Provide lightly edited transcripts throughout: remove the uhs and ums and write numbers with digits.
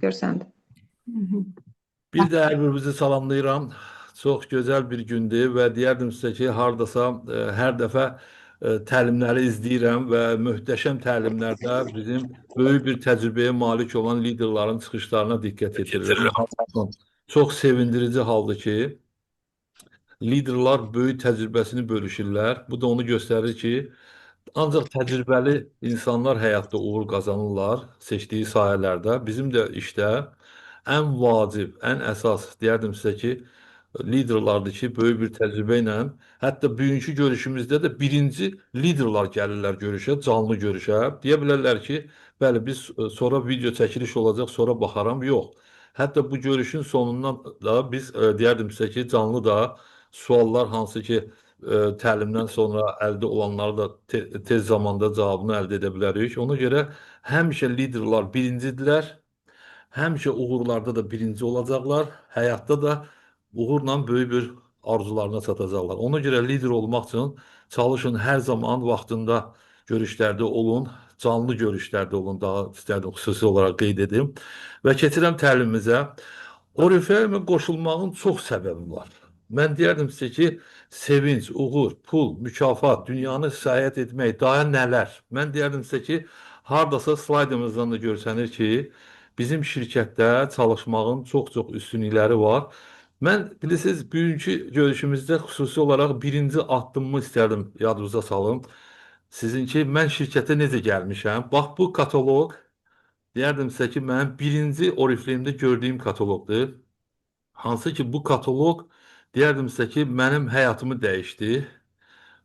görsəndi. Bir də hər birinizi salamlayıram. Çox gözəl bir gündür və deyərdim sizə ki, hardasa hər dəfə təlimləri izləyirəm və möhtəşəm təlimlərdə bizim böyük bir təcrübəyə malik olan liderlərin çıxışlarına diqqət yetirirəm. Çox sevindirici haldır ki, liderlər böyük təcrübəsini bölüşürlər. Bu da onu göstərir ki, ancaq təcrübəli insanlar həyatda uğur qazanırlar seçdiyi sahələrdə. Bizim də işdə ən vacib, ən əsas deyərdim sizə ki, liderlardır ki, böyük bir təcrübə ilə, hətta bugünkü görüşümüzdə də birinci liderlar gəlirlər görüşə, canlı görüşə. Deyə bilərlər ki, bəli, biz sonra video çəkiliş olacaq, sonra baxaram. Yox. Hətta bu görüşün sonundan da biz deyərdim sizə ki, canlı da suallar hansı ki, təlimdən sonra əldə olanları da tez zamanda cavabını əldə edə bilərik. Ona görə həmişə liderlar birincidirlər. Həmişə uğurlarda da birinci olacaqlar. Həyatda da uğurla böyük bir arzularına çatacaqlar. Ona görə lider olmaq üçün çalışın hər zaman vaxtında görüşlərdə olun, canlı görüşlərdə olun, daha istərdim xüsusi olaraq qeyd edim. Və keçirəm təlimimizə. Orifleyimə qoşulmağın çox səbəbi var. Mən deyərdim sizə ki, sevinç, uğur, pul, mükafat, dünyanı səyahət etmək, daha nələr. Mən deyərdim sizə ki, hardasa slaydımızdan da görsənir ki, bizim şirkətdə çalışmağın çox-çox üstünlükləri var. Mən bilirsiniz, bugünkü görüşümüzdə xüsusi olaraq birinci addımımı istərdim yadınıza salım. Sizinki, mən şirkətə necə gəlmişəm? Bax, bu kataloq, deyərdim sizə ki, mənim birinci Oriflame-də gördüyüm kataloqdur. Hansı ki, bu kataloq, deyərdim sizə ki, mənim həyatımı dəyişdi.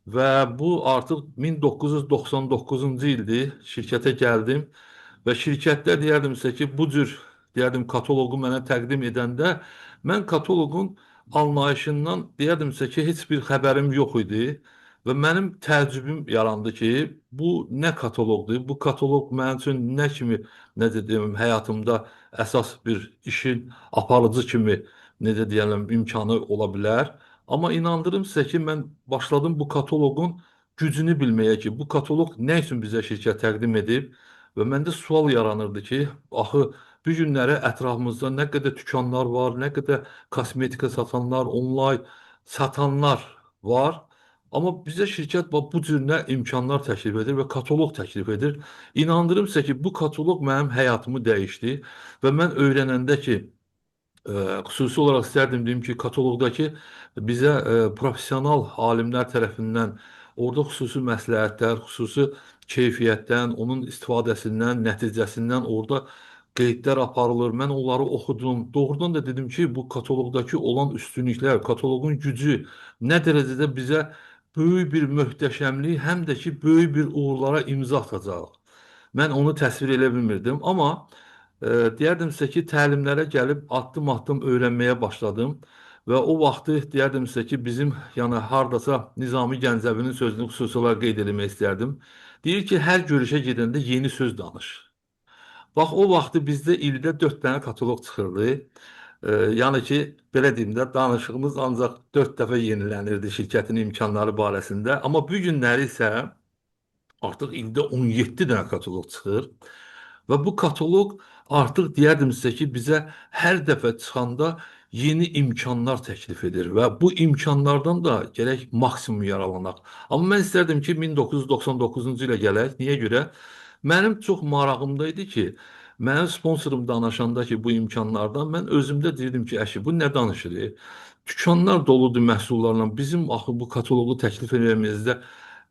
Və bu artıq 1999-cu ildir, şirkətə gəldim. Və şirkətdə deyərdim sizə ki, bu cür deyərdim kataloqu mənə təqdim edəndə mən kataloqun anlayışından deyərdim sizə ki, heç bir xəbərim yox idi və mənim təəccübüm yarandı ki, bu nə kataloqdur? Bu kataloq mənim üçün nə kimi, necə deyim, həyatımda əsas bir işin aparıcı kimi, necə deyərəm, imkanı ola bilər. Amma inandırım sizə ki, mən başladım bu kataloqun gücünü bilməyə ki, bu kataloq nə üçün bizə şirkət təqdim edib? Və məndə sual yaranırdı ki, axı bu günləri ətrafımızda nə qədər dükanlar var, nə qədər kosmetika satanlar, onlayn satanlar var. Amma bizə şirkət bu cür nə imkanlar təklif edir və kataloq təklif edir. İnandırım sizə ki, bu kataloq mənim həyatımı dəyişdi və mən öyrənəndə ki, xüsusi olaraq istərdim deyim ki, kataloqdakı bizə professional alimlər tərəfindən orada xüsusi məsləhətlər, xüsusi keyfiyyətdən, onun istifadəsindən, nəticəsindən orada qeydlər aparılır. Mən onları oxudum. Doğrudan da dedim ki, bu kataloqdakı olan üstünlüklər, kataloqun gücü nə dərəcədə bizə böyük bir möhtəşəmlik, həm də ki, böyük bir uğurlara imza atacaq. Mən onu təsvir edə bilmirdim, amma deyərdim sizə ki, təlimlərə gəlib addım-addım öyrənməyə başladım və o vaxtı deyərdim sizə ki, bizim yəni hardasa Nizami Gəncəvinin sözünü xüsusi olaraq qeyd etmək istərdim. Deyir ki, hər görüşə gedəndə yeni söz danış. Bax, o vaxtı bizdə ildə 4 dənə kataloq çıxırdı. Yəni ki, belə deyim də, danışığımız ancaq 4 dəfə yenilənirdi şirkətin imkanları barəsində. Amma bu günləri isə artıq ildə 17 dənə kataloq çıxır. Və bu kataloq artıq deyərdim sizə ki, bizə hər dəfə çıxanda yeni imkanlar təklif edir və bu imkanlardan da gərək maksimum yaralanaq. Amma mən istərdim ki, 1999-cu ilə gələk. Niyə görə? Mənim çox marağımda idi ki, mənim sponsorum danışanda ki, bu imkanlardan mən özümdə deyirdim ki, əşi, bu nə danışır? Dükanlar doludur məhsullarla. Bizim axı bu kataloqu təklif etməyimizdə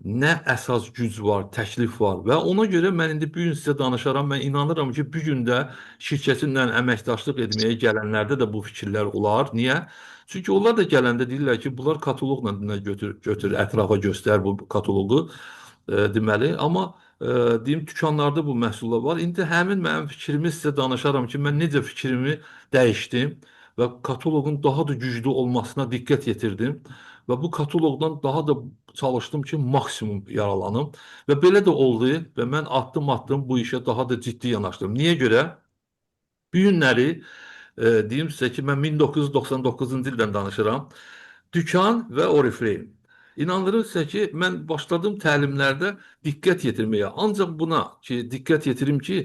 nə əsas güc var, təklif var və ona görə mən indi bu gün sizə danışaram. Mən inanıram ki, bu gün də şirkətinlə əməkdaşlıq etməyə gələnlərdə də bu fikirlər olar. Niyə? Çünki onlar da gələndə deyirlər ki, bunlar kataloqla götür, ətrafa göstər bu kataloqu deməli. Amma deyim, dükanlarda bu məhsullar var. İndi həmin mənim fikrimi sizə danışaram ki, mən necə fikrimi dəyişdim və kataloqun daha da güclü olmasına diqqət yetirdim və bu kataloqdan daha da çalışdım ki, maksimum yaralanım və belə də oldu və mən addım-addım bu işə daha da ciddi yanaşdım. Niyə görə? Bu günləri deyim sizə ki, mən 1999-cu ildən danışıram. Dükan və Oriflame. İnandırım sizə ki, mən başladığım təlimlərdə diqqət yetirməyə. Ancaq buna ki, diqqət yetirim ki,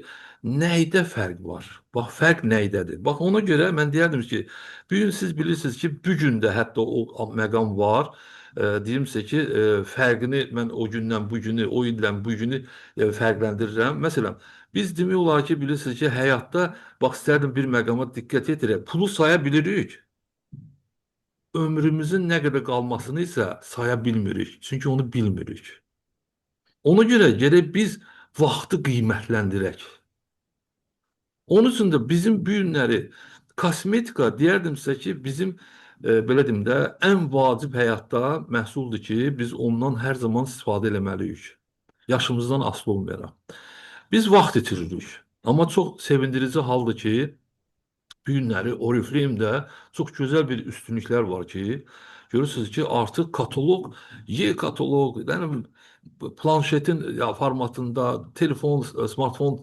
Nəydə fərq var? Bax, fərq nəydədir? Bax, ona görə mən deyərdim ki, bu gün siz bilirsiniz ki, bu gün də hətta o məqam var. Deyim sizə ki, fərqini mən o gündən bu günü, o ildən bu günü fərqləndirirəm. Məsələn, biz demək olar ki, bilirsiniz ki, həyatda bax istərdim bir məqama diqqət yetirək. Pulu saya bilirik. Ömrümüzün nə qədər qalmasını isə saya bilmirik. Çünki onu bilmirik. Ona görə gərək biz vaxtı qiymətləndirək. Onun üçün də bizim bu günləri kosmetika deyərdim sizə ki, bizim belə deyim də ən vacib həyatda məhsuldur ki, biz ondan hər zaman istifadə eləməliyik. Yaşımızdan asılı olmayaraq. Biz vaxt itiririk. Amma çox sevindirici haldır ki, bu günləri Oriflame-də çox gözəl bir üstünlüklər var ki, görürsünüz ki, artıq kataloq, e-kataloq, yəni planşetin ya, formatında, telefon, smartfon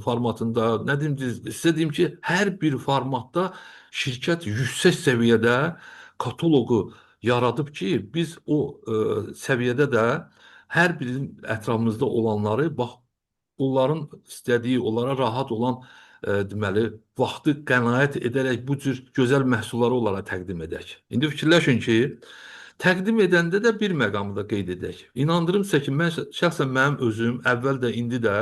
formatında, nə deyim, sizə deyim ki, hər bir formatda şirkət yüksək səviyyədə kataloqu yaradıb ki, biz o səviyyədə də hər birinin ətrafımızda olanları bax onların istədiyi, onlara rahat olan deməli, vaxtı qənaət edərək bu cür gözəl məhsulları onlara təqdim edək. İndi fikirləşin ki, təqdim edəndə də bir məqamı da qeyd edək. İnandırım sizə ki, mən şəxsən mənim özüm əvvəl də, indi də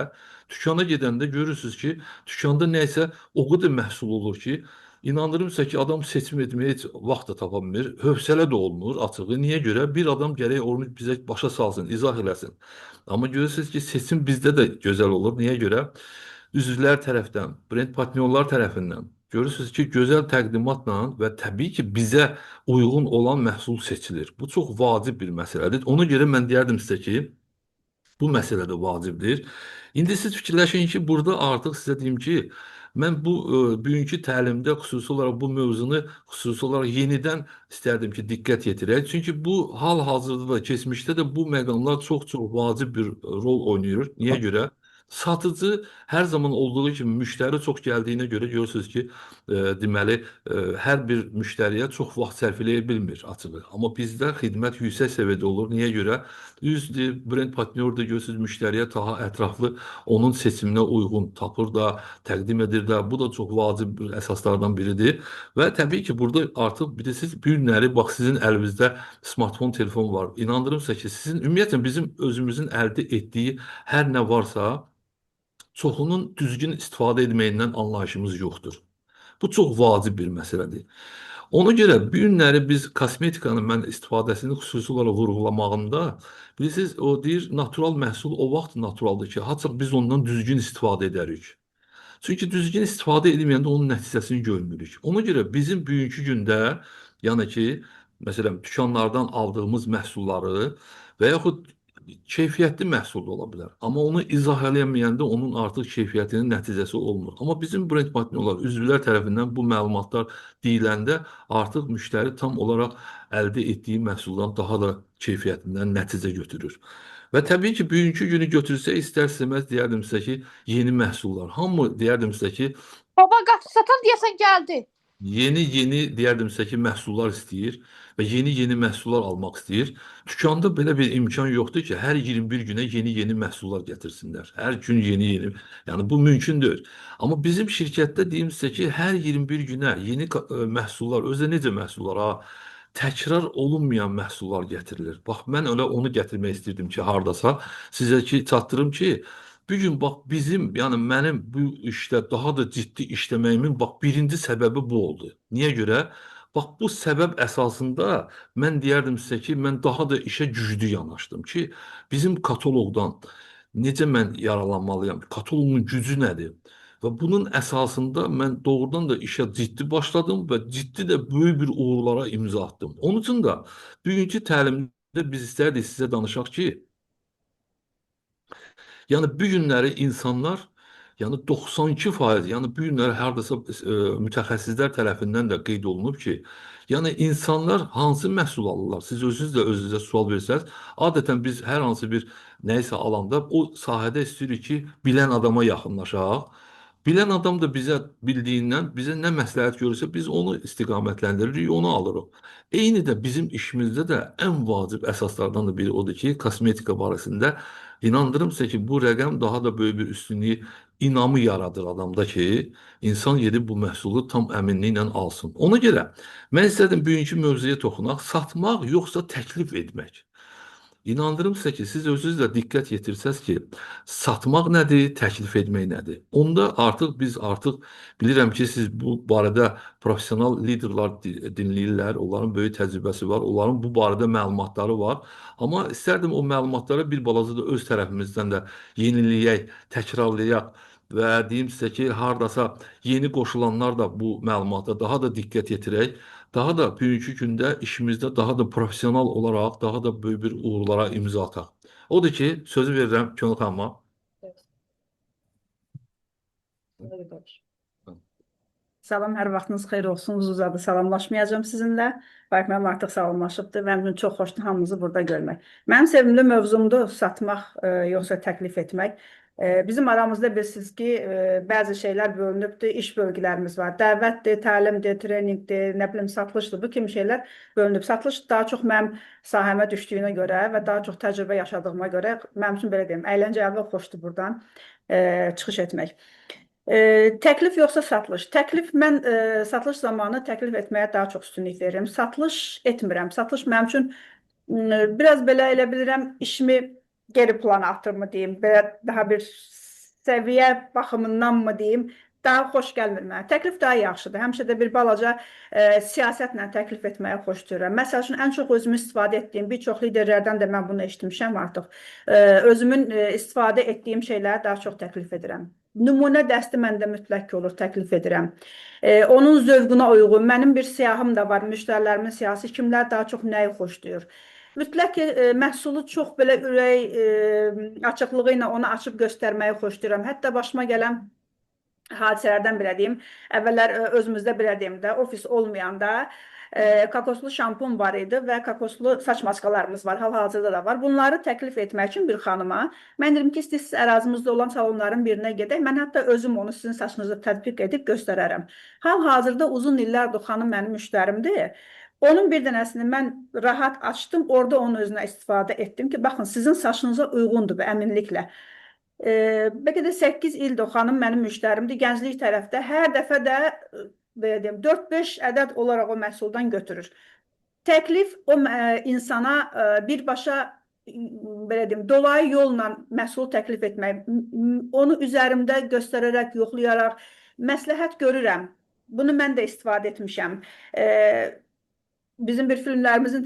dükana gedəndə görürsünüz ki, dükanda nəsə o qədər məhsul olur ki, İnandırım sizə ki, adam seçim etməyə heç vaxt da tapa bilmir. Hövsələ də olmur açığı. Niyə görə? Bir adam gərək onu bizə başa salsın, izah eləsin. Amma görürsünüz ki, seçim bizdə də gözəl olur. Niyə görə? Üzvlər tərəfdən, brend partnyorlar tərəfindən görürsünüz ki, gözəl təqdimatla və təbii ki, bizə uyğun olan məhsul seçilir. Bu çox vacib bir məsələdir. Ona görə mən deyərdim sizə ki, bu məsələ də vacibdir. İndi siz fikirləşin ki, burada artıq sizə deyim ki, mən bu bugünkü təlimdə xüsusi olaraq bu mövzunu xüsusi olaraq yenidən istərdim ki, diqqət yetirək. Çünki bu hal-hazırda da, keçmişdə də bu məqamlar çox-çox vacib bir rol oynayır. Niyə görə? Satıcı hər zaman olduğu kimi müştəri çox gəldiyinə görə görürsünüz ki, deməli, hər bir müştəriyə çox vaxt sərf eləyə bilmir açığı. Amma bizdə xidmət yüksək səviyyədə olur. Niyə görə? Düzdür, brend partnyordur, görürsünüz müştəriyə daha ətraflı onun seçiminə uyğun tapır da, təqdim edir də. Bu da çox vacib bir əsaslardan biridir. Və təbii ki, burada artıq bilirsiniz, bu günləri bax sizin əlinizdə smartfon, telefon var. İnandırım sizə ki, sizin ümumiyyətlə bizim özümüzün əldə etdiyi hər nə varsa, çoxunun düzgün istifadə etməyindən anlayışımız yoxdur. Bu çox vacib bir məsələdir. Ona görə bu günləri biz kosmetikanın mən istifadəsini xüsusi olaraq vurğulamağımda, bilirsiniz, o deyir, natural məhsul o vaxt naturaldır ki, haçaq biz ondan düzgün istifadə edərik. Çünki düzgün istifadə edilməyəndə onun nəticəsini görmürük. Ona görə bizim bugünkü gündə, yəni ki, məsələn, dükanlardan aldığımız məhsulları və yaxud keyfiyyətli məhsul da ola bilər. Amma onu izah eləməyəndə onun artıq keyfiyyətinin nəticəsi olmur. Amma bizim brend partnyorlar, üzvlər tərəfindən bu məlumatlar deyiləndə artıq müştəri tam olaraq əldə etdiyi məhsuldan daha da keyfiyyətindən nəticə götürür. Və təbii ki, bugünkü günü götürsək, istər-istəməz deyərdim sizə ki, yeni məhsullar. Hamı deyərdim sizə ki, Baba qapı satan deyəsən gəldi. yeni deyərdim sizə ki, məhsullar istəyir və yeni məhsullar almaq istəyir. Dükanda belə bir imkan yoxdur ki, hər 21 günə yeni məhsullar gətirsinlər. Hər gün yeni. Yəni bu mümkün deyil. Amma bizim şirkətdə deyim sizə ki, hər 21 günə yeni məhsullar, özü necə məhsullar, təkrar olunmayan məhsullar gətirilir. Bax, mən elə onu gətirmək istirdim ki, hardasa sizə ki, çatdırım ki, bu gün bax bizim, yəni mənim bu işdə daha da ciddi işləməyimin bax birinci səbəbi bu oldu. Niyə görə? Bax bu səbəb əsasında mən deyərdim sizə ki, mən daha da işə güclü yanaşdım ki, bizim kataloqdan necə mən yaralanmalıyam? Kataloqun gücü nədir? Və bunun əsasında mən doğrudan da işə ciddi başladım və ciddi də böyük bir uğurlara imza atdım. Onun üçün də bugünkü təlimdə biz istərdik sizə danışaq ki, yəni bu günləri insanlar, yəni 92%, yəni bu günləri hardasa mütəxəssislər tərəfindən də qeyd olunub ki, yəni insanlar hansı məhsul alırlar? Siz özünüz də özünüzə sual versəz, adətən biz hər hansı bir nəyisə alanda o sahədə istəyirik ki, bilən adama yaxınlaşaq. Bilən adam da bizə bildiyindən bizə nə məsləhət görürsə biz onu istiqamətləndiриrik, onu alırıq. Eyni də bizim işimizdə də ən vacib əsaslardan da biri odur ki, kosmetika barəsində İnandırım sizə ki, bu rəqəm daha da böyük bir üstünlüyü, inamı yaradır adamda ki, insan gedib bu məhsulu tam əminliklə alsın. Ona görə mən istədim bugünkü mövzuya toxunaq, satmaq yoxsa təklif etmək. İnandırım sizə ki, siz özünüz də diqqət yetirsəz ki, satmaq nədir, təklif etmək nədir? Onda artıq bilirəm ki, siz bu barədə professional liderlər dinləyirlər, onların böyük təcrübəsi var, onların bu barədə məlumatları var. Amma istərdim o məlumatları bir balaca da öz tərəfimizdən də yeniləyək, təkrarlayaq və deyim sizə ki, hardasa yeni qoşulanlar da bu məlumata daha da diqqət yetirək. Daha da bugünkü gündə işimizdə daha da professional olaraq daha da böyük bir uğurlara imza ataq. Odur ki, sözü verirəm Könül xanıma. Salam, hər vaxtınız xeyir olsun. Uzun-uzadı salamlaşmayacağım sizinlə. Bayaq mənim artıq salamlaşıbdır. Mənim üçün çox xoşdur hamınızı burada görmək. Mənim sevimli mövzumdur satmaq yoxsa təklif etmək. Bizim aramızda bilirsiniz ki, bəzi şeylər bölünübdür, iş bölgülərimiz var. Dəvətdir, təlimdir, treninqdir, nə bilim, satılışdır. Bu kimi şeylər bölünüb. Satılış daha çox mənim sahəmə düşdüyünə görə və daha çox təcrübə yaşadığıma görə mənim üçün belə deyim, əyləncəli və xoşdur buradan çıxış etmək. Təklif yoxsa satılış? Təklif, mən satılış zamanı təklif etməyə daha çox üstünlük verirəm. Satılış etmirəm. Satılış mənim üçün biraz belə elə bilirəm, işimi geri plana atırmı deyim, belə daha bir səviyyə baxımından mı deyim, daha xoş gəlmir mənə. Təklif daha yaxşıdır. Həmişə də bir balaca siyasətlə təklif etməyə xoş görürəm. Məsəl üçün, ən çox özümü istifadə etdiyim, bir çox liderlərdən də mən bunu eşitmişəm artıq. Özümün istifadə etdiyim şeyləri daha çox təklif edirəm. Nümunə dəsti məndə mütləq olur, təklif edirəm. Onun zövqünə uyğun, mənim bir siyahım da var, müştərilərimin siyahısı, kimlər daha çox nəyi xoşlayır. Mütləq ki, məhsulu çox belə ürək açıqlığı ilə onu açıb göstərməyi xoşlayıram. Hətta başıma gələn hadisələrdən belə deyim, əvvəllər özümüzdə belə deyim də, ofis olmayanda kakoslu şampun var idi və kakoslu saç maskalarımız var, hal-hazırda da var. Bunları təklif etmək üçün bir xanıma, mən dedim ki, siz ərazimizdə olan salonların birinə gedək, mən hətta özüm onu sizin saçınızı tətbiq edib göstərərəm. Hal-hazırda uzun illərdir xanım mənim müştərimdir. Onun bir dənəsini mən rahat açdım, orada onun özünə istifadə etdim ki, baxın, sizin saçınıza uyğundur bu əminliklə. Bəlkə də 8 ildir o xanım mənim müştərimdir, gənclik tərəfdə. Hər dəfə də 4-5 ədəd olaraq o məhsuldan götürür. Təklif o insana birbaşa belə deyim, dolayı yolla məhsul təklif etmək, onu üzərimdə göstərərək, yoxlayaraq məsləhət görürəm. Bunu mən də istifadə etmişəm. Bizim bir filmlərimizin,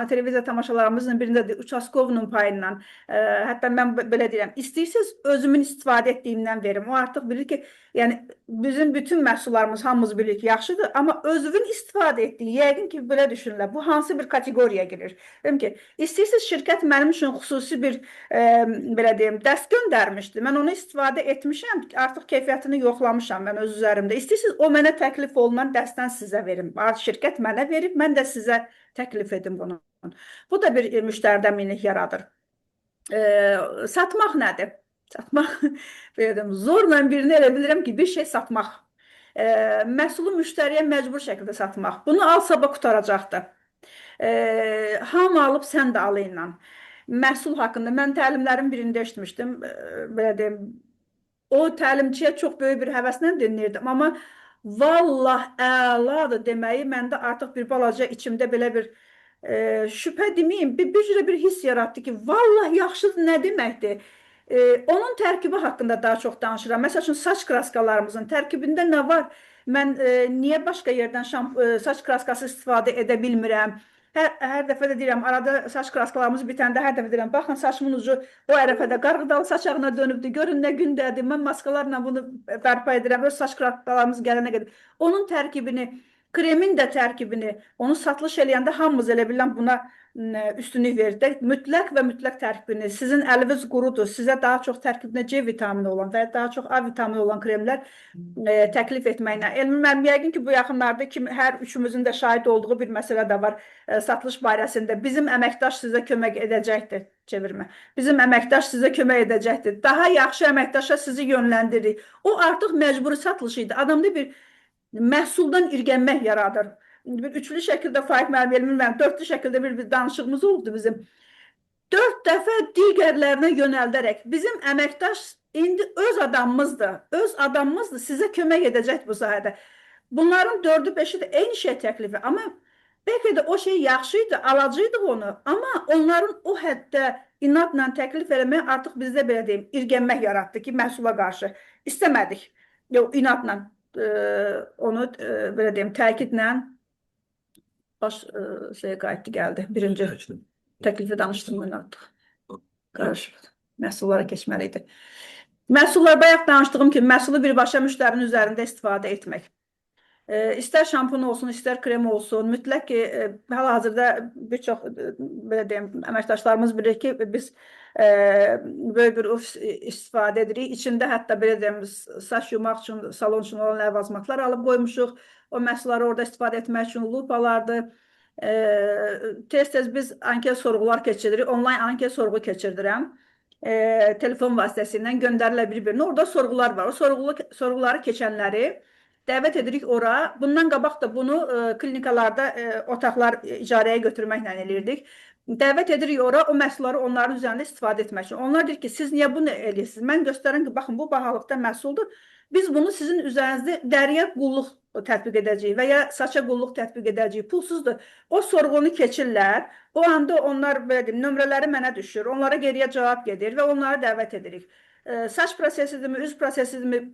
televiziya tamaşalarımızın birində Uçaskovunun payından, hətta mən belə deyirəm, istəyirsiniz özümün istifadə etdiyimdən verim. O artıq bilir ki, yəni bizim bütün məhsullarımız hamımız bilir ki, yaxşıdır, amma özünün istifadə etdiyi, yəqin ki, belə düşünürlər, bu hansı bir kateqoriyaya girir. Deyim ki, istəyirsiniz şirkət mənim üçün xüsusi bir, belə deyim, dəst göndərmişdi. Mən onu istifadə etmişəm, artıq keyfiyyətini yoxlamışam mən öz üzərimdə. İstəyirsiniz o mənə təklif olunan dəstdən sizə verim. Şirkət mənə verib, mən də sizə təklif edim bunu. Bu da bir müştəridə minlik yaradır. Satmaq nədir? Satmaq, zorla birini elə bilirəm ki, bir şey satmaq. Məhsulu müştəriyə məcbur şəkildə satmaq. Bunu al-sabah qutaracaqdır. Hamı alıb, sən də alayla. Məhsul haqqında mən təlimlərin birində eşitmişdim. Belə deyim, o təlimçiyə çox böyük bir həvəslə dinləyirdim. Amma vallah əladır deməyi məndə artıq bir balaca içimdə belə bir şübhə deməyim, bir cürə bir hiss yaratdı ki, vallah yaxşıdır, nə deməkdir? Onun tərkibi haqqında daha çox danışıram. Məsəl üçün, saç kraskalarımızın tərkibində nə var? Mən niyə başqa yerdən saç kraskası istifadə edə bilmirəm? Hər dəfə də deyirəm, arada saç kraskalarımız bitəndə hər dəfə deyirəm, baxın, saçımın ucu o ərəfədə qarğıdalı saçağına dönübdür, görün nə gündədir, mən maskalarla bunu bərpa edirəm, öz saç kraskalarımız gələnə qədər. Onun tərkibini, kremin də tərkibini, onu satılış eləyəndə hamımız elə bilən buna üstünlük verir. Mütləq və mütləq tərkibini, sizin əliniz qurudur, sizə daha çox tərkibində C vitamini olan və daha çox A vitamini olan kremlər təklif etməklə. Elmi mənim yəqin ki, bu yaxınlarda hər üçümüzün də şahid olduğu bir məsələ də var satılış barəsində. Bizim əməkdaş sizə kömək edəcəkdir, çevirmə. Bizim əməkdaş sizə kömək edəcəkdir. Daha yaxşı əməkdaşa sizi yönləndirir. O artıq məcburi satılış idi. Adamda bir məhsuldan irgənmək yaradır. Bir üçlü şəkildə Faiq müəllim, bilmirəm, dördlü şəkildə bir danışığımız oldu bizim. 4 dəfə digərlərinə yönəldərək bizim əməkdaş indi öz adamımızdır. Öz adamımızdır. Sizə kömək edəcək bu sahədə. Bunların 4-ü 5-i də eyni şey təklifi. Amma bəlkə də o şey yaxşı idi, alacaqdıq onu. Amma onların o həddə inadla təklif eləmək artıq bizdə belə deyim, irgənmək yaratdı ki, məhsula qarşı istəmədik. Yox, inadla onu belə deyim, təkidlə baş şeyə qayıtdı gəldi. Birinci təklifi danışdırmayın artıq. Qarışıb. Məhsullara keçməli idi. Məhsullar, bayaq danışdığım kimi, məhsulu birbaşa müştərinin üzərində istifadə etmək. İstər şampun olsun, istər krem olsun, mütləq ki, hal-hazırda bir çox belə deyim, əməkdaşlarımız bilir ki, biz böyük bir istifadə edirik. İçində hətta belə deyim, saç yumaq üçün, salon üçün olan ləvazımatlar alıb qoymuşuq. O məhsulları orada istifadə etmək üçün lupalardır. Tez-tez biz anket sorğular keçiririk. Onlayn anket sorğu keçirdirəm. Telefon vasitəsilə göndərilə bir-birinə. Orada sorğular var. O sorğuları keçənləri dəvət edirik ora. Bundan qabaq da bunu klinikalarda otaqlar icarəyə götürməklə eləyirdik. Dəvət edirik ora, o məhsulları onların üzərində istifadə etmək üçün. Onlar deyir ki, siz niyə bunu eləyirsiniz? Mən göstərəm ki, baxın, bu bahalıqda məhsuldur. Biz bunu sizin üzərinizdə dəriyə qulluq tətbiq edəcəyik və ya saça qulluq tətbiq edəcəyik. Pulsuzdur. O sorğunu keçirlər. O anda onlar belə deyim, nömrələri mənə düşür. Onlara geriyə cavab gedir və onları dəvət edirik. Saç prosesidirmi, üz prosesidirmi,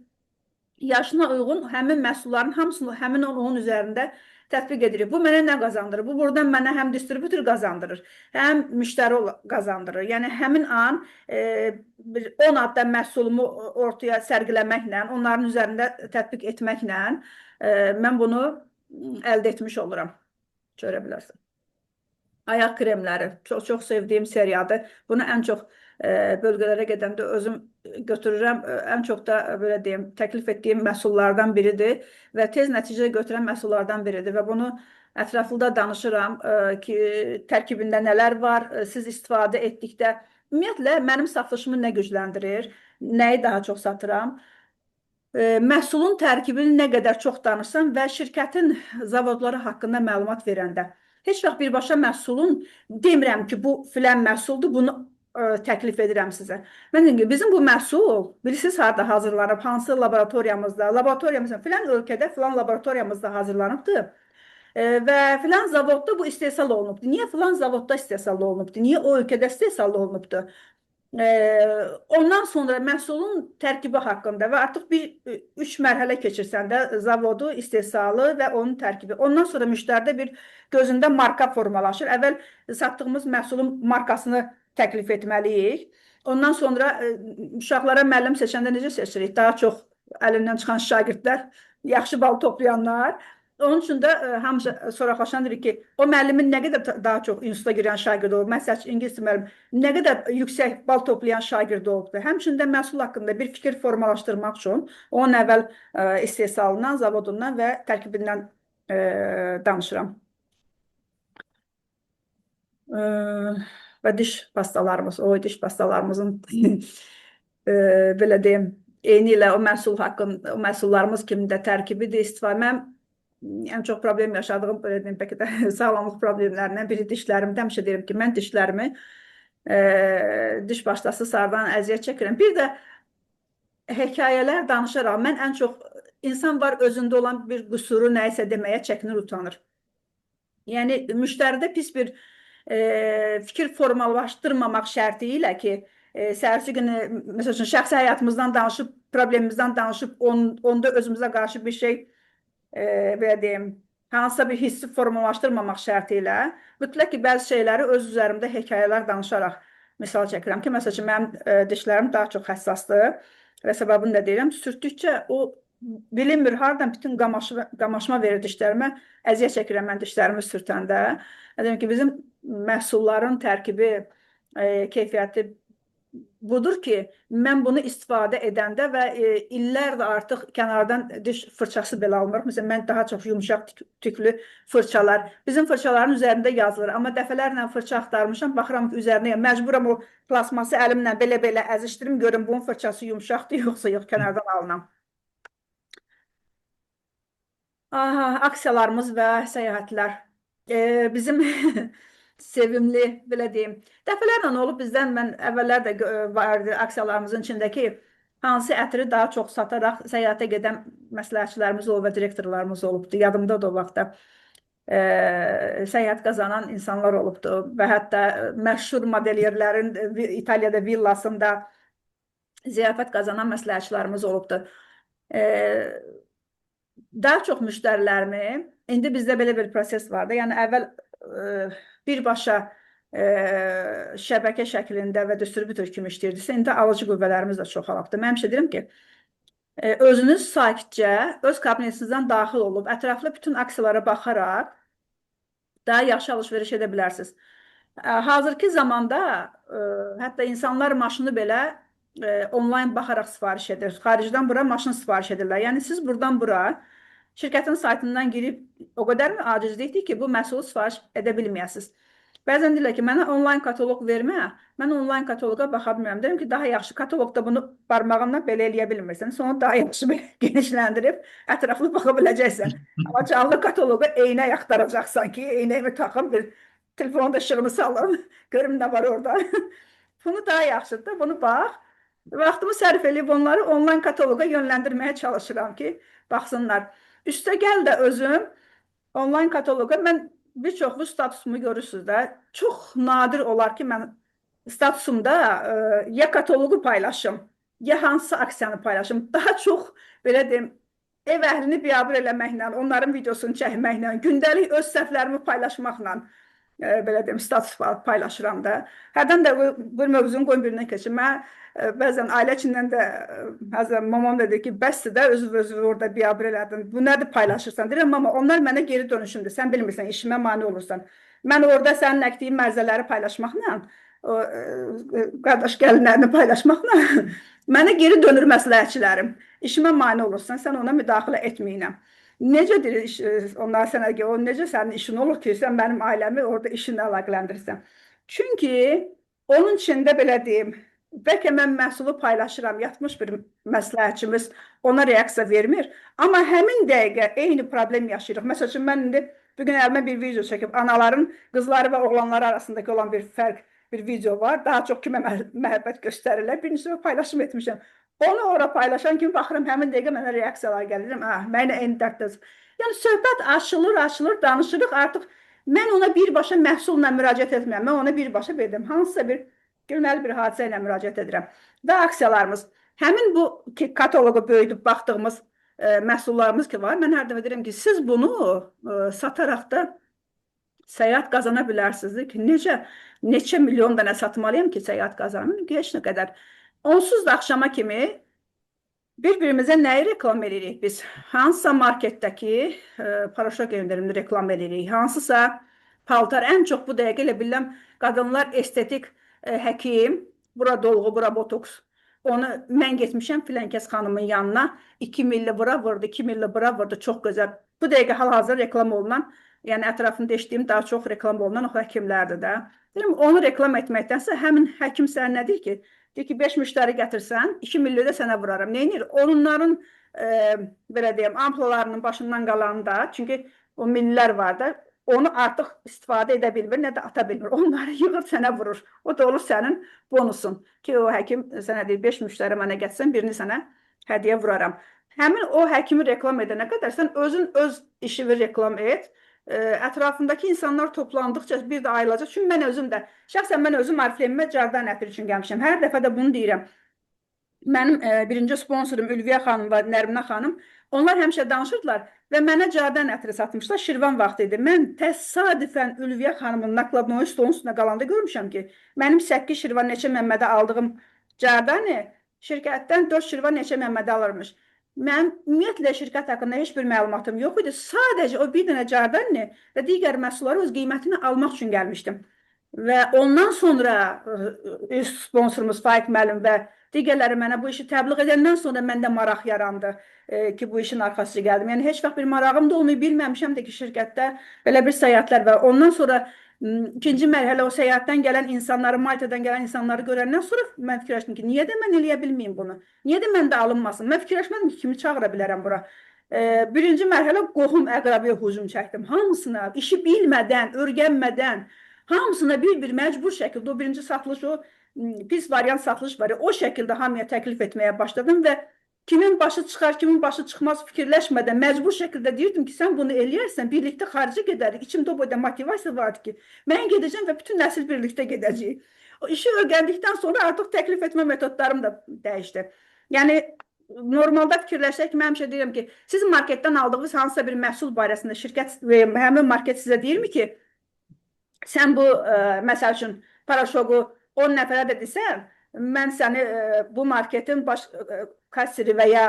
yaşına uyğun həmin məhsulların hamısını həmin onun üzərində tətbiq edirik. Bu mənə nə qazandırır? Bu buradan mənə həm distributor qazandırır, həm müştəri qazandırır. Yəni həmin an 10 adda məhsulumu ortaya sərgiləməklə, onların üzərində tətbiq etməklə mən bunu əldə etmiş oluram. Görə bilərsən. Ayaq kremləri çox sevdiyim seriyadır. Bunu ən çox bölgələrə gedəndə özüm götürürəm. Ən çox da belə deyim, təklif etdiyim məhsullardan biridir və tez nəticə götürən məhsullardan biridir və bunu ətraflı da danışıram ki, tərkibində nələr var, siz istifadə etdikdə ümumiyyətlə mənim satışımı nə gücləndirir, nəyi daha çox satıram. Məhsulun tərkibini nə qədər çox danışsam və şirkətin zavodları haqqında məlumat verəndə heç vaxt birbaşa məhsulun demirəm ki, bu filan məhsuldur, bunu təklif edirəm sizə. Mən deyim ki, bizim bu məhsul, bilirsiniz harada hazırlanıb, hansı laboratoriyamızda, filan ölkədə, filan laboratoriyamızda hazırlanıbdır və filan zavodda bu istehsal olunubdur. Niyə filan zavodda istehsal olunubdur? Niyə o ölkədə istehsal olunubdur? Ondan sonra məhsulun tərkibi haqqında və artıq 3 mərhələ keçirsən də zavodu, istehsalı və onun tərkibi. Ondan sonra müştəridə bir gözündə marka formalaşır. Əvvəl satdığımız məhsulun markasını təklif etməliyik. Ondan sonra uşaqlara müəllim seçəndə necə seçirik? Daha çox əlindən çıxan şagirdlər, yaxşı bal toplayanlar. Onun üçün də hamısı soraqlaşan deyir ki, o müəllimin nə qədər daha çox instituta girən şagird olub, məsəl üçün ingilis müəllim, nə qədər yüksək bal toplayan şagird olubdur. Həmçinin də məhsul haqqında bir fikir formalaşdırmaq üçün onun əvvəl istehsalından, zavodundan və tərkibindən danışıram. Və diş pastalarımız, diş pastalarımızın belə deyim, eyni ilə o məhsul haqqında, o məhsullarımız kimi də tərkibidir, istifadə. Mən ən çox problem yaşadığım, belə deyim, bəlkə də sağlamlıq problemlərindən biri dişlərimdə. Həmişə deyirəm ki, mən dişlərimi diş pastası sarıdan əziyyət çəkirəm. Bir də hekayələr danışaraq, mən ən çox insan var özündə olan bir qüsuru nəyisə deməyə çəkinir, utanır. Yəni, müştəridə pis bir fikir formalaşdırmamaq şərti ilə ki, səhərsi günü, məsəl üçün, şəxsi həyatımızdan danışıb, problemimizdən danışıb, onda özümüzə qarşı bir şey, belə deyim, hansısa bir hissi formalaşdırmamaq şərti ilə, mütləq ki, bəzi şeyləri öz üzərimdə hekayələr danışaraq misal çəkirəm ki, məsəl üçün, mənim dişlərim daha çox həssasdır və səbəbini də deyirəm, sürtdükcə o bilinmir, haradan bütün qamaşma verir dişlərimə, əziyyət çəkirəm mən dişlərimi sürtəndə. Deyim ki, bizim məhsulların tərkibi, keyfiyyəti budur ki, mən bunu istifadə edəndə və illərdir artıq kənardan diş fırçası belə almırıq. Məsələn, mən daha çox yumuşaq tüklü fırçalar, bizim fırçaların üzərində yazılır. Amma dəfələrlə fırça axtarmışam, baxıram ki, üzərinə məcburam o plasması əlimlə belə-belə əzişdirim, görüm bunun fırçası yumuşaqdır, yoxsa yox, kənardan alınam. Aksiyalarımız və səyahətlər. Bizim sevimli, belə deyim. Dəfələrlə olub bizdən, mən əvvəllər də vardı aksiyalarımızın içindəki hansı ətri daha çox sataraq səyahətə gedən məsləhətçilərimiz olub və direktorlarımız olubdu. Yadımda da o vaxtda səyahət qazanan insanlar olubdu və hətta məşhur modelyerlərin İtaliyada villasında ziyafət qazanan məsləhətçilərimiz olubdu. Daha çox müştərilərimi, indi bizdə belə bir proses vardı. Yəni əvvəl birbaşa şəbəkə şəklində və distributor kimi işləyirdisə, indi alıcı qüvvələrimiz də çoxalibdir. Mən həmişə deyirəm ki, özünüz sakitcə, öz kabinetinizdən daxil olub, ətraflı bütün aksiyalara baxaraq daha yaxşı alış-veriş edə bilərsiniz. Hazırki zamanda hətta insanlar maşını belə onlayn baxaraq sifariş edir. Xaricdən bura maşın sifariş edirlər. Yəni siz buradan bura şirkətin saytından girib o qədər mi acizlikdir ki, bu məhsulu sifariş edə bilməyəsiniz. Bəzən deyirlər ki, mənə onlayn kataloq vermə, mən onlayn kataloqa baxa bilmirəm. Deyirəm ki, daha yaxşı kataloqda bunu barmağınla belə eləyə bilmirsən. Sonra daha yaxşı genişləndirib ətraflı baxa biləcəksən. Amma canlı kataloqa eynək axtaracaqsan ki, eynəyimi taxım, bir telefonda işığını salım, görüm nə var orada. Bunu daha yaxşıdır, bunu bax. Vaxtımı sərf edib onları onlayn kataloqa yönləndirməyə çalışıram ki, baxsınlar. Üstəgəl də özüm onlayn kataloqa mən bir çoxlu statusumu görürsünüz də. Çox nadir olar ki, mən statusumda ya katalogu paylaşım, ya hansı aksiyanı paylaşım. Daha çox, belə deyim, ev əhlini biabır eləməklə, onların videosunu çəkməklə, gündəlik öz səhvlərimi paylaşmaqla, belə deyim, status paylaşıram da. Hərdən də bir mövzunu qoyun birindən keçim. Mən bəzən ailə içindən də mamam dedi ki, bəsdir də özü orada biabır elədin. Bu nədir paylaşırsan? Deyirəm, mama, onlar mənə geri dönüşümdür. Sən bilmirsən, işimə mane olursan. Mən orada sənin əkdiyin mərzələri paylaşmaqla, qardaş gəlinlərini paylaşmaqla mənə geri dönür məsləhətçilərim. İşimə mane olursan, sən ona müdaxilə etməyinəm. Necə deyir onlar sənə ki, o necə sənin işin olur ki, sən mənim ailəmi orada işinlə əlaqələndirirsən. Çünki onun içində belə deyim, bəlkə mən məhsulu paylaşıram, yatmış bir məsləhətçimiz ona reaksiya vermir, amma həmin dəqiqə eyni problem yaşayırıq. Məsəl üçün, mən indi bugün əlimə bir video çəkib, anaların, qızları və oğlanları arasındakı olan bir fərq, bir video var. Daha çox kimə məhəbbət göstərirlər. Bir neçə paylaşım etmişəm. Onu ora paylaşan kimi baxıram, həmin dəqiqə mənə reaksiyalar gəlir. Mənə eyni dərddir. Yəni, söhbət açılır, danışırıq. Artıq mən ona birbaşa məhsulla müraciət etmirəm. Mən ona birbaşa verdim. Hansısa bir günəli bir hadisə ilə müraciət edirəm. Və aksiyalarımız, həmin bu kataloqu böyüdüb baxdığımız məhsullarımız ki var, mən hər dəfə deyirəm ki, siz bunu sataraq da səyahət qazana bilərsiniz ki, neçə milyon dənə satmalıyım ki, səyahət qazanım, heç nə qədər. Onsuz da axşama kimi bir-birimizə nəyi reklam edirik biz? Hansısa marketdəki paraşok endirimli reklam edirik, hansısa paltar, ən çox bu dəqiqə elə biləm, qadınlar estetik həkim, bura dolğu, bura botoks, onu mən getmişəm filənkəs xanımın yanına, 2 milli bura vurdu, 2 milli bura vurdu, çox gözəl. Bu dəqiqə hal-hazır reklam olunan, yəni ətrafında eşitdiyim daha çox reklam olunan o həkimlərdir də. Deyirəm, onu reklam etməkdənsə, həmin həkim sənə nə deyir ki? Deyir ki, 5 müştəri gətirsən, 2 milli də sənə vuraram. Neynir? Onların, belə deyəm, ampulalarının başından qalanı da, çünki o millilər var da, onu artıq istifadə edə bilmir, nə də ata bilmir. Onları yığır, sənə vurur. O da olur sənin bonusun. Ki, o həkim sənə deyir, 5 müştəri mənə gətirsən, birini sənə hədiyə vuraram. Həmin o həkimi reklam edənə qədər sən özün öz işini reklam et. Ətrafındakı insanlar toplandıqca bir də ayılacaq. Çünki mən özüm də, şəxsən mən özüm Arifleyimə Cardan ətri üçün gəlmişəm. Hər dəfə də bunu deyirəm. Mənim birinci sponsorum Ülviyə xanım və Nərminə xanım, onlar həmişə danışırdılar və mənə Cardan ətri satmışlar. Şirvan vaxtı idi. Mən təsadüfən Ülviyə xanımın nakladnoyu stolun üstünə qalanda görmüşəm ki, mənim 8 Şirvan neçə Məmmədə aldığım Cardani şirkətdən 4 Şirvan neçə Məmmədə alırmış. Mən ümumiyyətlə şirkət haqqında heç bir məlumatım yox idi. Sadəcə o bir dənə Cardani və digər məhsulları öz qiymətini almaq üçün gəlmişdim. Və ondan sonra sponsorumuz Faik müəllim və digərləri mənə bu işi təbliğ edəndən sonra məndə maraq yarandı ki, bu işin arxası gəldim. Yəni, heç vaxt bir marağım da olmayıb, bilməmişəm də ki, şirkətdə belə bir səyahətlər var. Ondan sonra ikinci mərhələ o səyahətdən gələn insanları, Maltadan gələn insanları görəndən sonra mən fikirləşdim ki, niyə də mən eləyə bilməyim bunu? Niyə də məndə alınmasın? Mən fikirləşmədim ki, kimi çağıra bilərəm bura. Birinci mərhələ qohum əqrabiyə hücum çəkdim. Hamısına, işi bilmədən, örgənmədən, Hamısına bir məcbur şəkildə o birinci satılış, o pis variant satılış var ya, o şəkildə hamıya təklif etməyə başladım və kimin başı çıxar, kimin başı çıxmaz fikirləşmədən məcbur şəkildə deyirdim ki, sən bunu eləyərsən, birlikdə xaricə gedərik. İçimdə o boyda motivasiya vardı ki, mən gedəcəm və bütün nəsil birlikdə gedəcəyik. O işi öyrəndikdən sonra artıq təklif etmə metodlarım da dəyişdi. Yəni normalda fikirləşsək ki, mən həmişə deyirəm ki, siz marketdən aldığınız hansısa bir məhsul barəsində şirkət və həmin market sizə deyirmi ki, sən bu, məsəl üçün, paraşoku 10 nəfərə də desən, mən səni bu marketin baş kassiri və ya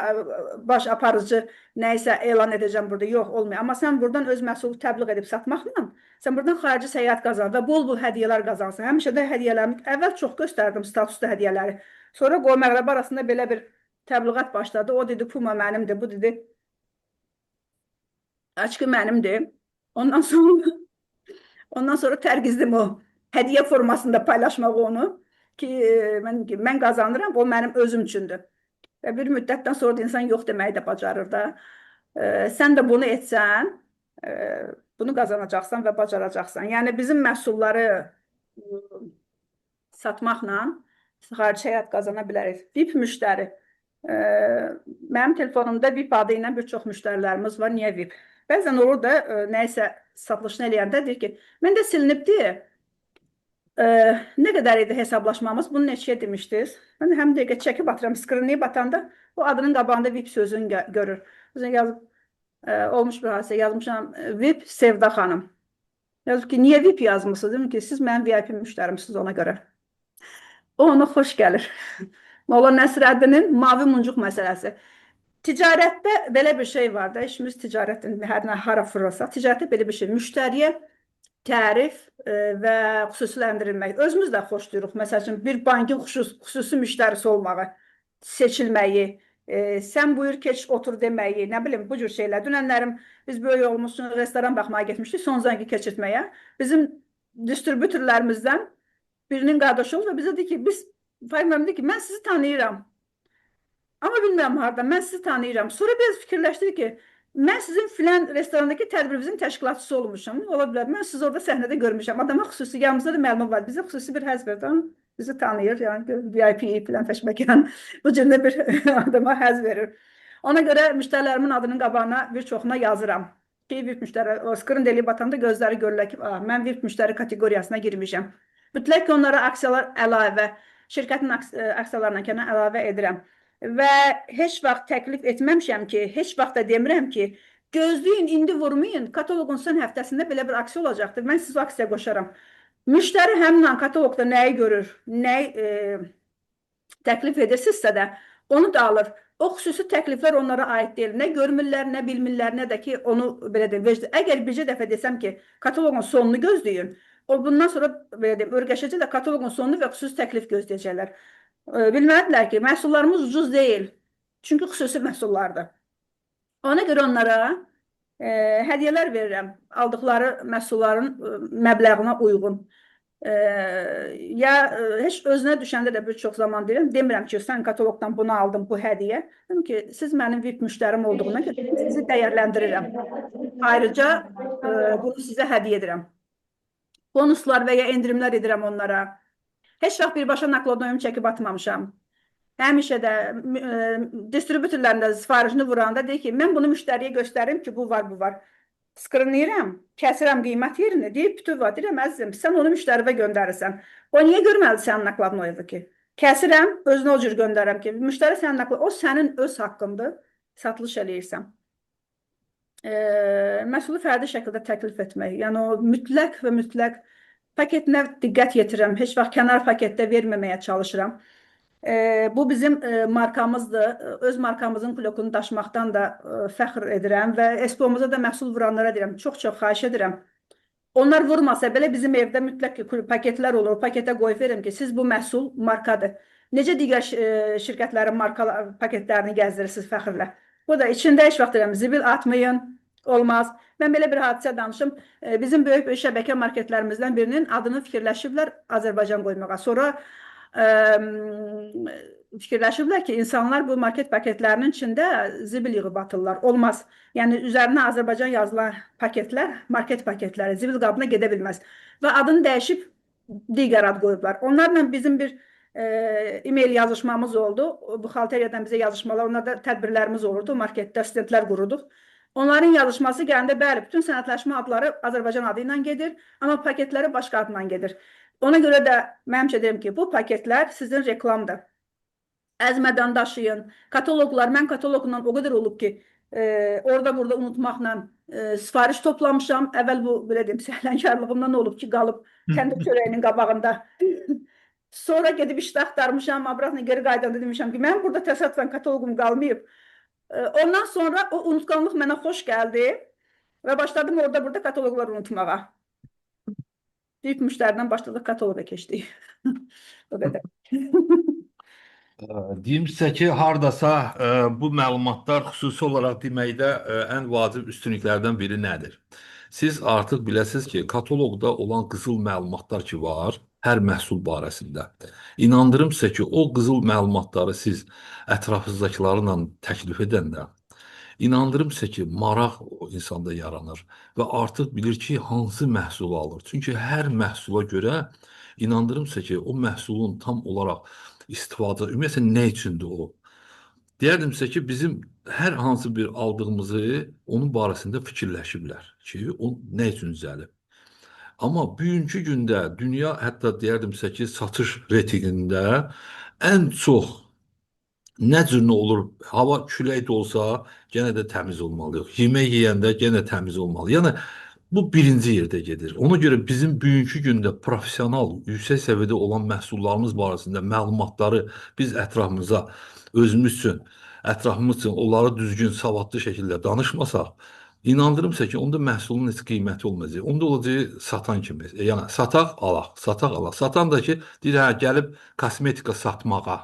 baş aparıcı nəysə elan edəcəm burada. Yox, olmuyor. Amma sən buradan öz məhsulu təbliğ edib satmaqla, sən buradan xarici səyahət qazan və bol-bol hədiyyələr qazansan. Həmişə də hədiyyələrimi, əvvəl çox göstərdim statuslu hədiyyələri. Sonra qoy məğrəb arasında belə bir təbliğat başladı. O dedi, Puma mənimdir, bu dedi, açqı mənimdir. Ondan sonra tərgizdim o hədiyyə formasında paylaşmaq onu ki, mən qazanıram, o mənim özüm üçündür. Və bir müddətdən sonra da insan yox deməyi də bacarır da. Sən də bunu etsən, bunu qazanacaqsan və bacaracaqsan. Yəni bizim məhsulları satmaqla xarici həyat qazana bilərik. VIP müştəri. Mənim telefonumda VIP adı ilə bir çox müştərilərimiz var. Niyə VIP? Bəzən olur da nəysə satılışını eləyəndə deyir ki, məndə silinibdir. Nə qədər idi hesablaşmamız? Bunu neçəyə demişdiniz? Mən həm dəqiqə çəkib atıram, skrinləyib atanda o adının qabağında VIP sözünü görür. Yazıb, olmuş bir hadisə, yazmışam VIP Sevda xanım. Yazıb ki, niyə VIP yazmışsınız? Dedim ki, siz mənim VIP müştərimsiniz ona görə. O ona xoş gəlir. Molla Nəsrəddinin mavi muncuq məsələsi. Ticarətdə belə bir şey var da, işimiz ticarətin hara fırlasa, ticarətdə belə bir şey. Müştəriyə tərif və xüsusiləndirilmək. Özümüz də xoşlayırıq. Məsəl üçün, bir bankin xüsusi müştərisi olmağı, seçilməyi, sən buyur, keç, otur deməyi, nə bilim, bu cür şeylər. Dünənlərim biz böyük olmuş üçün restoran baxmaya getmişdik, son zəngi keçirtməyə. Bizim distribütorlərimizdən birinin qardaşı oldu və bizə deyir ki, Fahiməm deyir ki, mən sizi tanıyıram. Amma bilmirəm harada, mən sizi tanıyıram. Sonra biraz fikirləşdik ki, mən sizin filan restorandakı tədbirimizin təşkilatçısı olmuşam. Ola bilər, mən sizi orada səhnədə görmüşəm. Adama xüsusi, yanımızda da məlumat var. Bizə xüsusi bir həzz verdi. Bizi tanıyır, yəni VIP filan təşməkan bu cürdə bir adama həzz verir. Ona görə müştərilerimin adının qabağına bir çoxuna yazıram. Ki, VIP müştəri, o skrin deliyib atanda gözləri görürlər ki, mən VIP müştəri kateqoriyasına girmişəm. Mütləq ki, onlara aksiyalar əlavə, şirkətin aksiyalarına kənar əlavə edirəm. Və heç vaxt təklif etməmişəm ki, heç vaxt da demirəm ki, gözləyin, indi vurmayın, kataloqun son həftəsində belə bir aksiya olacaqdır. Mən sizi aksiyaya qoşaram. Müştəri həmin kataloqda nəyi görür, nəyi təklif edirsinizsə də onu da alır. O xüsusi təkliflər onlara aid deyil. Nə görmürlər, nə bilmirlər, nə də ki, onu belə deyim. Əgər bircə dəfə desəm ki, kataloqun sonunu gözləyin, o bundan sonra belə deyim, örgəşəcək də kataloqun sonunu və xüsusi təklif gözləyəcəklər. Bilməlidirlər ki, məhsullarımız ucuz deyil. Çünki xüsusi məhsullardır. Ona görə onlara hədiyyələr verirəm. Aldıqları məhsulların məbləğinə uyğun. Ya heç özünə düşəndə də bir çox zaman deyirəm. Demirəm ki, sən kataloqdan bunu aldım, bu hədiyyə. Dedim ki, siz mənim VIP müştərim olduğuna görə sizi dəyərləndirirəm. Ayrıca bunu sizə hədiyyə edirəm. Bonuslar və ya endirimlər edirəm onlara. Heç vaxt birbaşa nakladnoyum çəkib atmamışam. Həmişə də distribütorlarında sifarişini vuranda deyir ki, mən bunu müştəriyə göstərim ki, bu var, bu var. Skrinləyirəm, kəsirəm qiymət yerini, deyib bütün var. Deyirəm, əzizim, sən onu müştərivə göndərirsən. O niyə görməlidir sənin nakladnoyumu ki? Kəsirəm, özünə o cür göndərəm ki, müştəri sənin nakladnoyumu, o sənin öz haqqındır, satılış eləyirsən. Məhsulu fərdi şəkildə təklif etmək. Yəni o mütləq və mütləq paketinə diqqət yetirirəm. Heç vaxt kənar paketdə verməməyə çalışıram. Bu bizim markamızdır. Öz markamızın blokunu daşımaqdan da fəxr edirəm və Expo-muza da məhsul vuranlara deyirəm. Çox-çox xahiş edirəm. Onlar vurmasa belə bizim evdə mütləq paketlər olur. Paketə qoyub verirəm ki, siz bu məhsul markadır. Necə digər şirkətlərin marka paketlərini gəzdirirsiniz fəxrlə. Bu da içində heç vaxt deyirəm, zibil atmayın. Olmaz. Mən belə bir hadisə danışım. Bizim böyük şəbəkə marketlərimizdən birinin adını fikirləşiblər Azərbaycan qoymağa. Sonra fikirləşiblər ki, insanlar bu market paketlərinin içində zibil yığıb atırlar. Olmaz. Yəni üzərinə Azərbaycan yazılan paketlər, market paketləri zibil qabına gedə bilməz. Və adını dəyişib digər ad qoyublar. Onlarla bizim bir e-mail yazışmamız oldu. Buxalteriyadan bizə yazışmalar, onlarda tədbirlərimiz olurdu. Marketdə stendlər quruduq. Onların yazışması gələndə bəli, bütün sənədləşmə adları Azərbaycan adı ilə gedir, amma paketləri başqa adla gedir. Ona görə də mənimcə deyim ki, bu paketlər sizin reklamdır. Əzmədən daşıyın. Kataloqlar, mən kataloqla o qədər olub ki, orada burada unutmaqla sifariş toplamışam. Əvvəl bu, belə deyim, səhlənkarlığımdan olub ki, qalıb kəndə çörəyinin qabağında. Sonra gedib işdə axtarmışam, obratно geri qayıdanda demişəm ki, mən burada təsadüfən kataloqum qalmayıb. Ondan sonra o unutqanlıq mənə xoş gəldi və başladım orada burada kataloqları unutmağa. İlk müştəriden başladıq, kataloqa keçdik. O qədər. Deyim sizə ki, hardasa bu məlumatlar xüsusi olaraq deməkdə ən vacib üstünlüklərdən biri nədir? Siz artıq biləsiniz ki, kataloqda olan qızıl məlumatlar ki var, hər məhsul barəsində. İnandırım sizə ki, o qızıl məlumatları siz ətrafınızdakılarla təklif edəndə, İnandırım sizə ki, maraq o insanda yaranır və artıq bilir ki, hansı məhsulu alır. Çünki hər məhsula görə inandırım sizə ki, o məhsulun tam olaraq istifadə, ümumiyyətlə nə üçündür o? Deyərdim sizə ki, bizim hər hansı bir aldığımızı onun barəsində fikirləşiblər ki, o nə üçün düzəlib. Amma bugünkü gündə dünya, hətta deyərdim sizə ki, satış reytinqində ən çox nə cür nə olur, hava külək də olsa, yenə də təmiz olmalıyıq. Yemək yeyəndə yenə təmiz olmalı. Yəni, bu birinci yerdə gedir. Ona görə bizim bugünkü gündə professional, yüksək səviyyədə olan məhsullarımız barəsində məlumatları biz ətrafımıza, özümüz üçün, ətrafımız üçün onları düzgün, savadlı şəkildə danışmasaq, inandırım sizə ki, onda məhsulun heç qiyməti olmayacaq. Onda olacaq satan kimi. Yəni, sataq, alaq, sataq, alaq. Satan da ki, deyir, hə, gəlib kosmetika satmağa.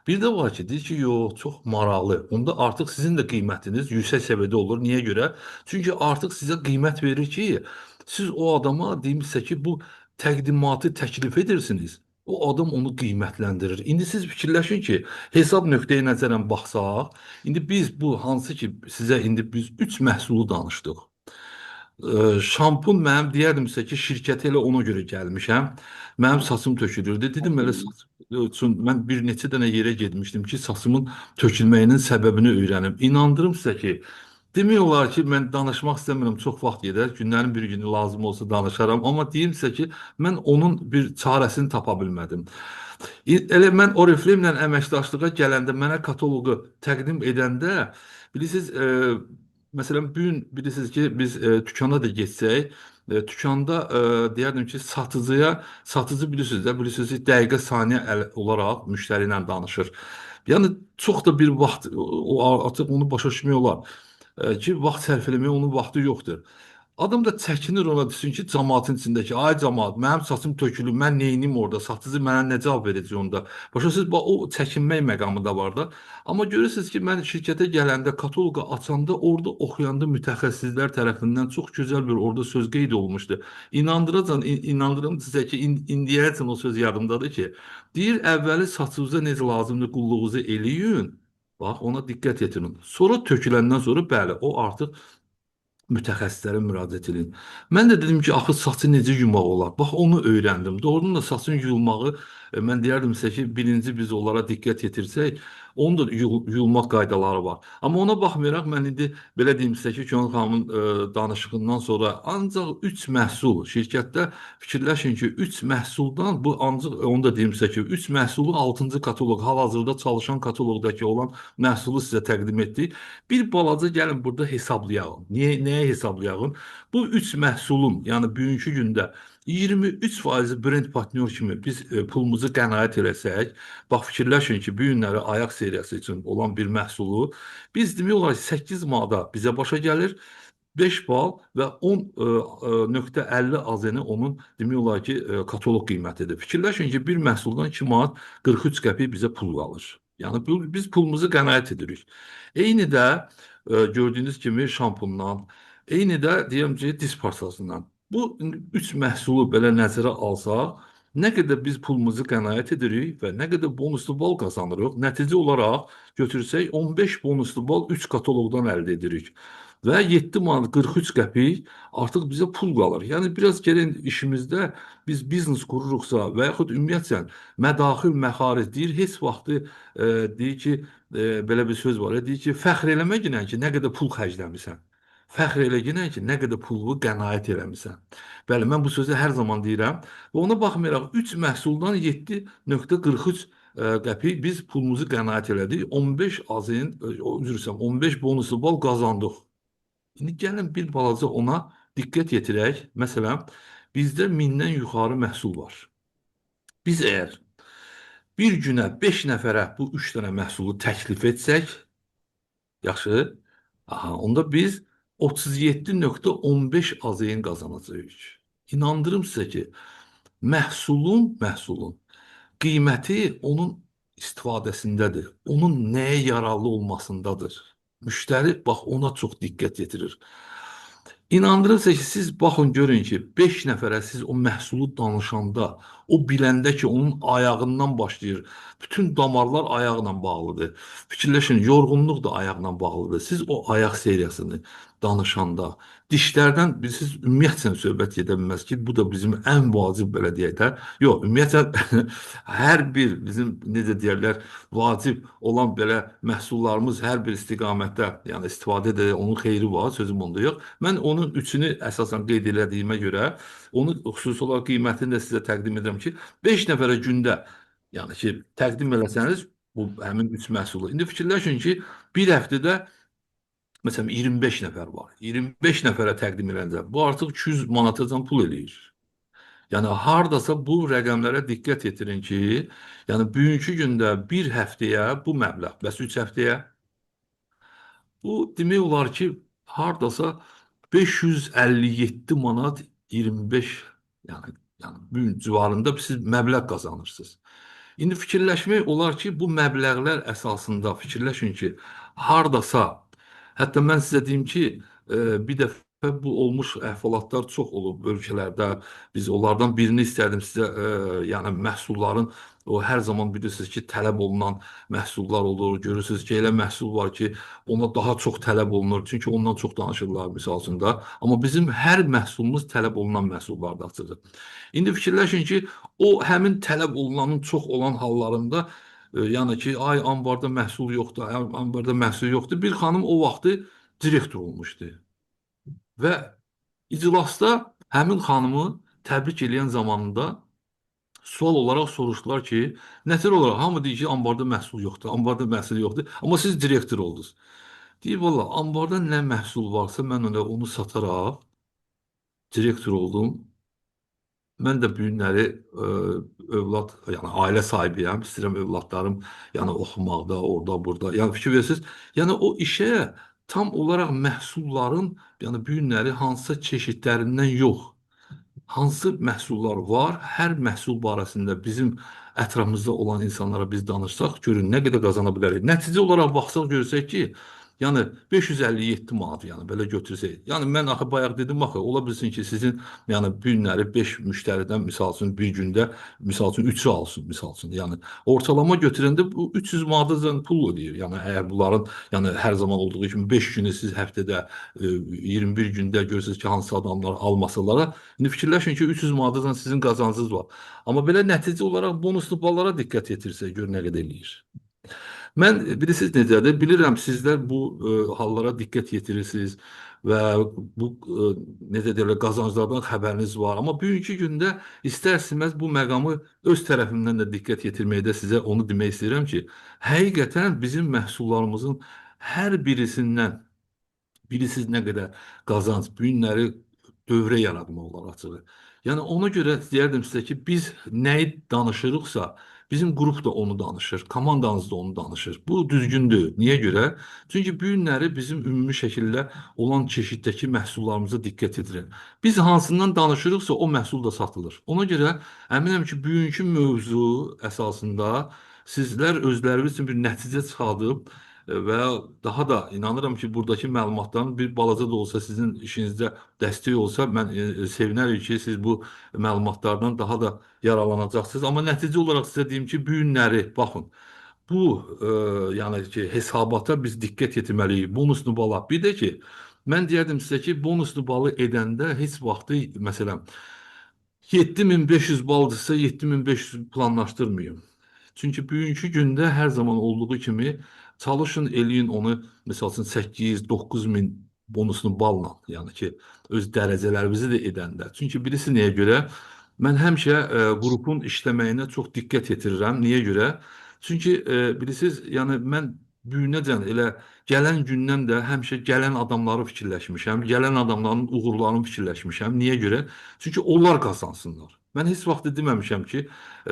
Bir də var ki, deyir ki, yox, çox maraqlı. Onda artıq sizin də qiymətiniz yüksək səviyyədə olur. Niyə görə? Çünki artıq sizə qiymət verir ki, siz o adama deyimsə ki, bu təqdimatı təklif edirsiniz. O adam onu qiymətləndirir. İndi siz fikirləşin ki, hesab nöqteyi nəzərən baxsaq, indi biz bu hansı ki, sizə indi biz 3 məhsulu danışdıq. Şampun mənim deyərdim sizə ki, şirkətə elə ona görə gəlmişəm. Mənim saçım tökülürdü. Dedim elə saçım üçün mən bir neçə dənə yerə getmişdim ki, saçımın tökülməyinin səbəbini öyrənim. İnandırım sizə ki, demək olar ki, mən danışmaq istəmirəm, çox vaxt gedər. Günlərin bir günü lazım olsa danışaram. Amma deyim sizə ki, mən onun bir çarəsini tapa bilmədim. Elə mən Oriflame-lə əməkdaşlığa gələndə, mənə kataloqu təqdim edəndə, bilirsiniz, məsələn, bugün bilirsiniz ki, biz dükana da geçsək, dükanda deyərdim ki, satıcı bilirsiniz ki, dəqiqə saniyə olaraq müştəri ilə danışır. Yəni, çox da bir vaxt, artıq onu başa düşmək olar ki, vaxt sərf eləməyə onun vaxtı yoxdur. Adam da çəkinir ona desin ki, cəmaatın içindəki, ay cəmaat, mənim saçım tökülür, mən neyinim orada, satıcı mənə nə cavab verəcək onda? Başa siz, o çəkinmək məqamı da var da. Amma görürsünüz ki, mən şirkətə gələndə, kataloqa açanda, orada oxuyanda mütəxəssislər tərəfindən çox gözəl bir orada söz qeyd olmuşdu. İnandırım sizə ki, indiyəcən o söz yadımdadır ki, deyir, əvvəli saçınıza necə lazımdır, qulluğunuzu eləyin, bax, ona diqqət yetirin. Sonra töküləndən sonra, bəli, o artıq mütəxəssislərə müraciət edin. Mən də dedim ki, axı saçı necə yumaq olar? Bax, onu öyrəndim. Doğrudan da saçın yuyulmağı, mən deyərdim sizə ki, birinci biz onlara diqqət yetirsək, onun da yuyulmaq qaydaları var. Amma ona baxmayaraq, mən indi belə deyim sizə ki, Kənan xanımın danışığından sonra ancaq 3 məhsul, şirkətdə fikirləşin ki, 3 məhsuldan, bu ancaq, onu da deyim sizə ki, 3 məhsulu 6-cı kataloq, hal-hazırda çalışan kataloqdakı olan məhsulu sizə təqdim etdik. Bir balaca gəlin burada hesablayalım. Nəyə hesablayalım? Bu 3 məhsulun, yəni bugünkü gündə 23% brend partnyor kimi biz pulumuzu qənaət eləsək, bax fikirləşin ki, bu günləri ayaq seriyası üçün olan bir məhsulu biz demək olar 8 manata bizə başa gəlir, 5 bal və 10.50 AZN onun demək olar ki, kataloq qiymətidir. Fikirləşin ki, bir məhsuldan 2 manat 43 qəpik bizə pul qalır. Yəni biz pulumuzu qənaət edirik. Eyni də gördüyünüz kimi şampundan, eyni də deyəm ki, diz pastasından. Bu 3 məhsulu belə nəzərə alsaq, Nə qədər biz pulumuzu qənaət edirik və nə qədər bonuslu bal qazanırıq, nəticə olaraq götürsək 15 bonuslu bal 3 kataloqdan əldə edirik. Və 7 manat 43 qəpik artıq bizə pul qalır. Yəni biraz gəlin işimizdə biz biznes qururuqsa və yaxud ümumiyyətlə mədaxil məxaric deyir, heç vaxtı deyir ki, belə bir söz var, deyir ki, fəxr eləmə ginən ki, nə qədər pul xərcləmisən. Fəxr elə ginən ki, nə qədər pulu qənaət eləmisən. Bəli, mən bu sözü hər zaman deyirəm. Və ona baxmayaraq 3 məhsuldan 7,43 qəpik biz pulumuzu qənaət elədik. 15 azın, üzr istəyirəm, 15 bonuslu bal qazandıq. İndi gəlin bir balaca ona diqqət yetirək. Məsələn, bizdə 1000-dən yuxarı məhsul var. Biz əgər bir günə 5 nəfərə bu 3 dənə məhsulu təklif etsək, yaxşı, onda biz 37,15 azın qazanacağıq. İnandırım sizə ki, məhsulun qiyməti onun istifadəsindədir. Onun nəyə yararlı olmasındadır. Müştəri bax ona çox diqqət yetirir. İnandırırsa ki, siz baxın görün ki, 5 nəfərə siz o məhsulu danışanda, o biləndə ki, onun ayağından başlayır. Bütün damarlar ayaqla bağlıdır. Fikirləşin, yorğunluq da ayaqla bağlıdır. Siz o ayaq seriyasını danışanda, dişlərdən siz ümumiyyətlə söhbət gedə bilməz ki, bu da bizim ən vacib belə deyək də. Yox, ümumiyyətlə hər bir bizim necə deyirlər, vacib olan belə məhsullarımız hər bir istiqamətdə, yəni istifadə edə onun xeyri var, sözüm onda yox. Mən onun üçünü əsasən qeyd elədiyimə görə, onu xüsusi olaraq qiymətini də sizə təqdim edirəm ki, 5 nəfərə gündə, yəni ki, təqdim eləsəniz bu həmin 3 məhsulu. İndi fikirləşin ki, bir həftədə məsələn 25 nəfər var. 25 nəfərə təqdim eləncə bu artıq 200 manatacan pul eləyir. Yəni hardasa bu rəqəmlərə diqqət yetirin ki, yəni bugünkü gündə bir həftəyə bu məbləğ, bəs 3 həftəyə bu demək olar ki, hardasa 557 manat 25 yəni bu civarında siz məbləğ qazanırsınız. İndi fikirləşmək olar ki, bu məbləğlər əsasında fikirləşin ki, hardasa, hətta mən sizə deyim ki, bir dəfə bu olmuş əhvalatlar çox olub ölkələrdə. Biz onlardan birini istərdim sizə, yəni məhsulların, o hər zaman bilirsiniz ki, tələb olunan məhsullar olur. Görürsünüz ki, elə məhsul var ki, ona daha çox tələb olunur. Çünki ondan çox danışırlar misal üçün də. Amma bizim hər məhsulumuz tələb olunan məhsullardadır. İndi fikirləşin ki, o həmin tələb olunanın çox olan hallarında, yəni ki, ay ambarda məhsul yoxdur, ambarda məhsul yoxdur. Bir xanım o vaxtı direktor olmuşdu. Və iclasda həmin xanımı təbrik edən zamanında sual olaraq soruşdular ki, nəticə olaraq hamı deyir ki, ambarda məhsul yoxdur, ambarda məhsul yoxdur, amma siz direktor oldunuz. Deyir, valla, ambarda nə məhsul varsa mən onu sataraq direktor oldum. Mən də bu günləri övlad, yəni ailə sahibiyəm, istəyirəm övladlarım yəni oxumaqda, orada, burada. Yəni fikir verirsiniz, yəni o işə tam olaraq məhsulların, yəni bu günləri hansısa çeşidlərindən yox, hansı məhsullar var, hər məhsul barəsində bizim ətrafımızda olan insanlara biz danışsaq, görün nə qədər qazana bilərik. Nəticə olaraq baxsaq görsək ki, yəni 557 manat, yəni belə götürsək. Yəni mən axı bayaq dedim, axı ola bilsin ki, sizin yəni bu günləri 5 müştəridən misal üçün bir gündə misal üçün 3-ü alsın misal üçün. Yəni ortalama götürəndə bu 300 manatacan pul ödəyir. Yəni əgər bunların yəni hər zaman olduğu kimi 5 günü siz həftədə 21 gündə görürsünüz ki, hansı adamlar almasalar, indi fikirləşin ki, 300 manatacan sizin qazancınız var. Amma belə nəticə olaraq bonuslu ballara diqqət yetirsək, gör nə qədər eləyir. Mən bilirsiniz necədir? Bilirəm sizlər bu hallara diqqət yetirirsiniz və bu necə deyirlər qazanclardan xəbəriniz var. Amma bugünkü gündə istər-istəməz bu məqamı öz tərəfimdən də diqqət yetirməkdə sizə onu demək istəyirəm ki, həqiqətən bizim məhsullarımızın hər birisindən bilirsiniz nə qədər qazanc, bu günləri dövrə yaratmaq olar açığı. Yəni ona görə deyərdim sizə ki, biz nəyi danışırıqsa, bizim qrup da onu danışır, komandanız da onu danışır. Bu düzgündür. Niyə görə? Çünki bu günləri bizim ümumi şəkildə olan çeşiddəki məhsullarımıza diqqət edilir. Biz hansından danışırıqsa o məhsul da satılır. Ona görə əminəm ki, bugünkü mövzu əsasında sizlər özləriniz üçün bir nəticə çıxardıb və daha da inanıram ki, buradakı məlumatların bir balaca da olsa sizin işinizdə dəstək olsa, mən sevinərik ki, siz bu məlumatlardan daha da yararlanacaqsınız. Amma nəticə olaraq sizə deyim ki, bu günləri baxın. Bu yəni ki, hesabata biz diqqət etməliyik. Bonuslu bala. Bir də ki, mən deyərdim sizə ki, bonuslu balı edəndə heç vaxtı məsələn 7500 baldırsa 7500 planlaşdırmayın. Çünki bugünkü gündə hər zaman olduğu kimi çalışın eləyin onu məsəl üçün 8-9 min bonuslu balla, yəni ki, öz dərəcələrinizi də edəndə. Çünki birisi nəyə görə? Mən həmişə qrupun işləməyinə çox diqqət yetirirəm. Niyə görə? Çünki bilirsiniz, yəni mən büyünəcən elə gələn gündən də həmişə gələn adamları fikirləşmişəm, gələn adamların uğurlarını fikirləşmişəm. Niyə görə? Çünki onlar qazansınlar. Mən heç vaxt deməmişəm ki,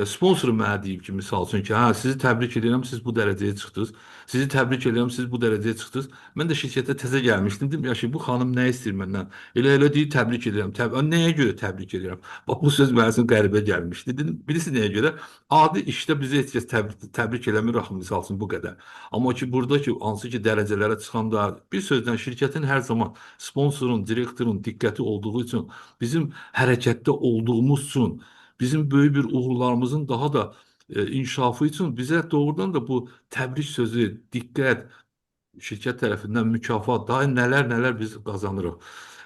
sponsorum mənə deyib ki, misal üçün ki, hə, sizi təbrik edirəm, siz bu dərəcəyə çıxdınız. Sizi təbrik edirəm, siz bu dərəcəyə çıxdınız. Mən də şirkətə təzə gəlmişdim. Dedim, ya ki, bu xanım nə istəyir məndən? Elə deyir, təbrik edirəm. Nəyə görə təbrik edirəm? Bax, bu söz mənə üçün qəribə gəlmişdi. Dedim, birisi nəyə görə? Adi işdə bizi heç kəs təbrik eləmir, axı, misal üçün bu qədər. Amma ki, burada ki, hansı ki, dərəcələrə çıxanda bir sözlə şirkətin hər zaman sponsorun, direktorun diqqəti olduğu üçün, bizim hərəkətdə olduğumuz üçün, bizim böyük bir uğurlarımızın daha da inkişafı üçün bizə doğrudan da bu təbrik sözü, diqqət, şirkət tərəfindən mükafat, daha nələr biz qazanırıq.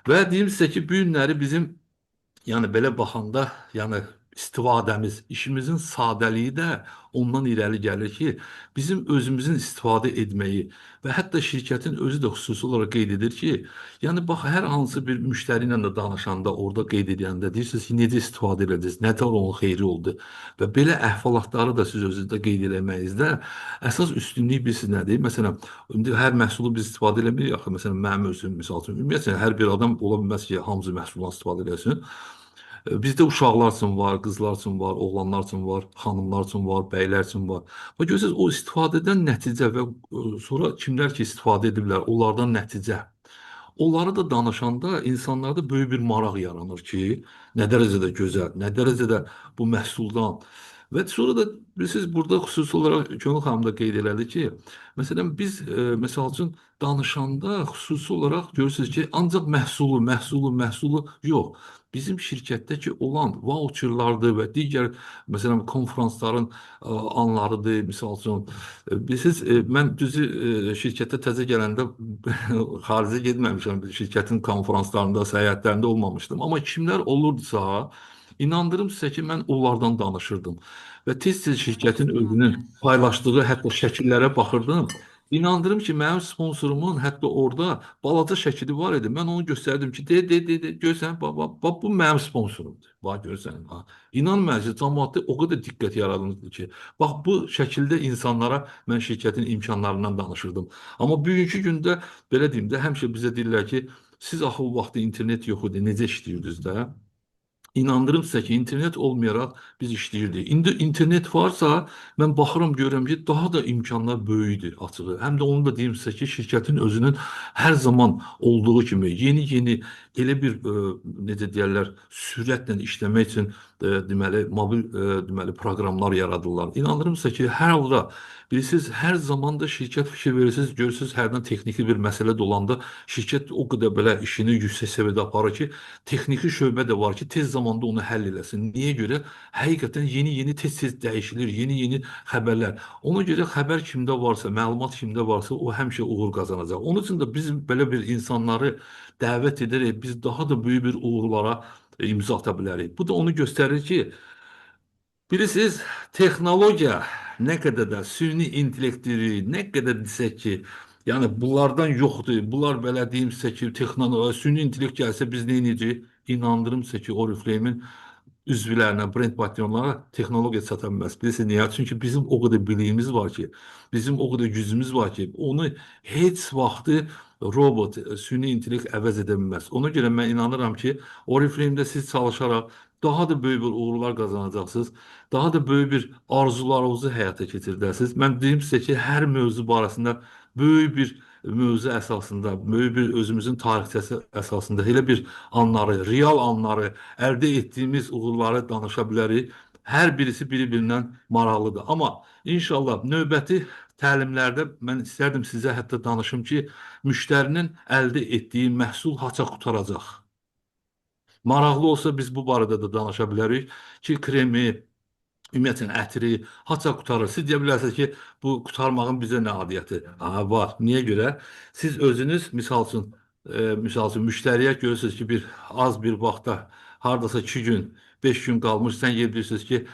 Və deyim sizə ki, bu günləri bizim, yəni belə baxanda, yəni istifadəmiz, işimizin sadəliyi də ondan irəli gəlir ki, bizim özümüzün istifadə etməyi və hətta şirkətin özü də xüsusi olaraq qeyd edir ki, yəni bax, hər hansı bir müştəri ilə də danışanda, orada qeyd edəndə deyirsiniz ki, necə istifadə edəcəksiniz, nə tər onun xeyri oldu və belə əhvalatları da siz özünüzdə qeyd eləməyinizdə əsas üstünlük bilirsiniz nədir? Məsələn, indi hər məhsulu biz istifadə eləmirik, axı, məsələn, mənim özüm, misal üçün, ümumiyyətlə, hər bir adam ola bilməz ki, hamısı məhsuldan istifadə eləsin. Bizdə uşaqlar üçün var, qızlar üçün var, oğlanlar üçün var, xanımlar üçün var, bəylər üçün var. Və görürsünüz, o istifadədən nəticə və sonra kimlər ki, istifadə ediblər, onlardan nəticə. Onları da danışanda insanlarda böyük bir maraq yaranır ki, nə dərəcədə gözəl, nə dərəcədə bu məhsuldan. Və sonra da bilirsiniz, burada xüsusi olaraq Könül xanım da qeyd elədi ki, məsələn, biz, məsəl üçün, danışanda xüsusi olaraq görürsünüz ki, ancaq məhsulu yox. Bizim şirkətdəki olan voucherlardır və digər, məsələn, konferansların anlarıdır, misal üçün. Bilirsiniz, mən düzü şirkətə təzə gələndə xaricə getməmişəm, şirkətin konferanslarında, səyahətlərində olmamışdım. Amma kimlər olurdusa, İnandırım sizə ki, mən onlardan danışırdım və tez-tez şirkətin özünün paylaşdığı hətta şəkillərə baxırdım. İnandırım ki, mənim sponsorumun hətta orada balaca şəkili var idi. Mən onu göstərdim ki, görsən, bax, bu mənim sponsorumdur. Bax, görsən, ha. İnan mənə ki, cəmiyyətdə o qədər diqqət yaradılmışdı ki, bax, bu şəkildə insanlara mən şirkətin imkanlarından danışırdım. Amma bugünkü gündə, belə deyim də, həmişə bizə deyirlər ki, siz axı o vaxtda internet yox idi, necə işləyirdiniz də? İnandırım sizə ki, internet olmayaraq biz işləyirdik. İndi internet varsa, mən baxıram, görürəm ki, daha da imkanlar böyükdür açığı. Həm də onu da deyim sizə ki, şirkətin özünün hər zaman olduğu kimi yeni elə bir, necə deyərlər, sürətlə işləmək üçün deməli, mobil deməli, proqramlar yaradırlar. İnandırım sizə ki, hər halda bilirsiniz, hər zaman da şirkət fikir verirsiniz, görürsünüz, hərdən texniki bir məsələ də olanda şirkət o qədər belə işini yüksək səviyyədə aparır ki, texniki şöbə də var ki, tez zamanda onu həll eləsin. Niyə görə? Həqiqətən yeni tez-tez dəyişilir, yeni xəbərlər. Ona görə xəbər kimdə varsa, məlumat kimdə varsa, o həmişə uğur qazanacaq. Onun üçün də biz belə bir insanları dəvət edərək biz daha da böyük bir uğurlara imza ata bilərik. Bu da onu göstərir ki, bilirsiniz, texnologiya nə qədər də süni intellektləri, nə qədər desək ki, yəni bunlardan yoxdur. Bunlar belə deyim sizə ki, süni intellekt gəlsə biz nə edəcəyik? İnandırım sizə ki, Oriflame-in üzvlərinə, brend patronlara texnologiya çata bilməz. Bilirsiniz, niyə? Çünki bizim o qədər biliyimiz var ki, bizim o qədər gücümüz var ki, onu heç vaxtı robot, süni intellekt əvəz edə bilməz. Ona görə mən inanıram ki, Oriflame-də siz çalışaraq daha da böyük bir uğurlar qazanacaqsınız, daha da böyük bir arzularınızı həyata keçirdəcəksiniz. Mən deyim sizə ki, hər mövzu barəsində böyük bir mövzu əsasında, böyük bir özümüzün tarixçəsi əsasında elə bir anları, real anları, əldə etdiyimiz uğurları danışa bilərik. Hər birisi biri-birindən maraqlıdır. Amma inşallah növbəti təlimlərdə mən istərdim sizə hətta danışım ki, müştərinin əldə etdiyi məhsul haça qurtaracaq. Maraqlı olsa biz bu barədə də danışa bilərik ki, kremi, ümumiyyətlə ətri haça qurtarır. Siz deyə bilərsiniz ki, bu qurtarmağın bizə nə adiyyəti? Aha, var. Niyə görə? Siz özünüz misal üçün müştəriyə görürsünüz ki, az bir vaxtda hardasa 2 gün, 5 gün qalmış, sən gelib deyirsiniz ki,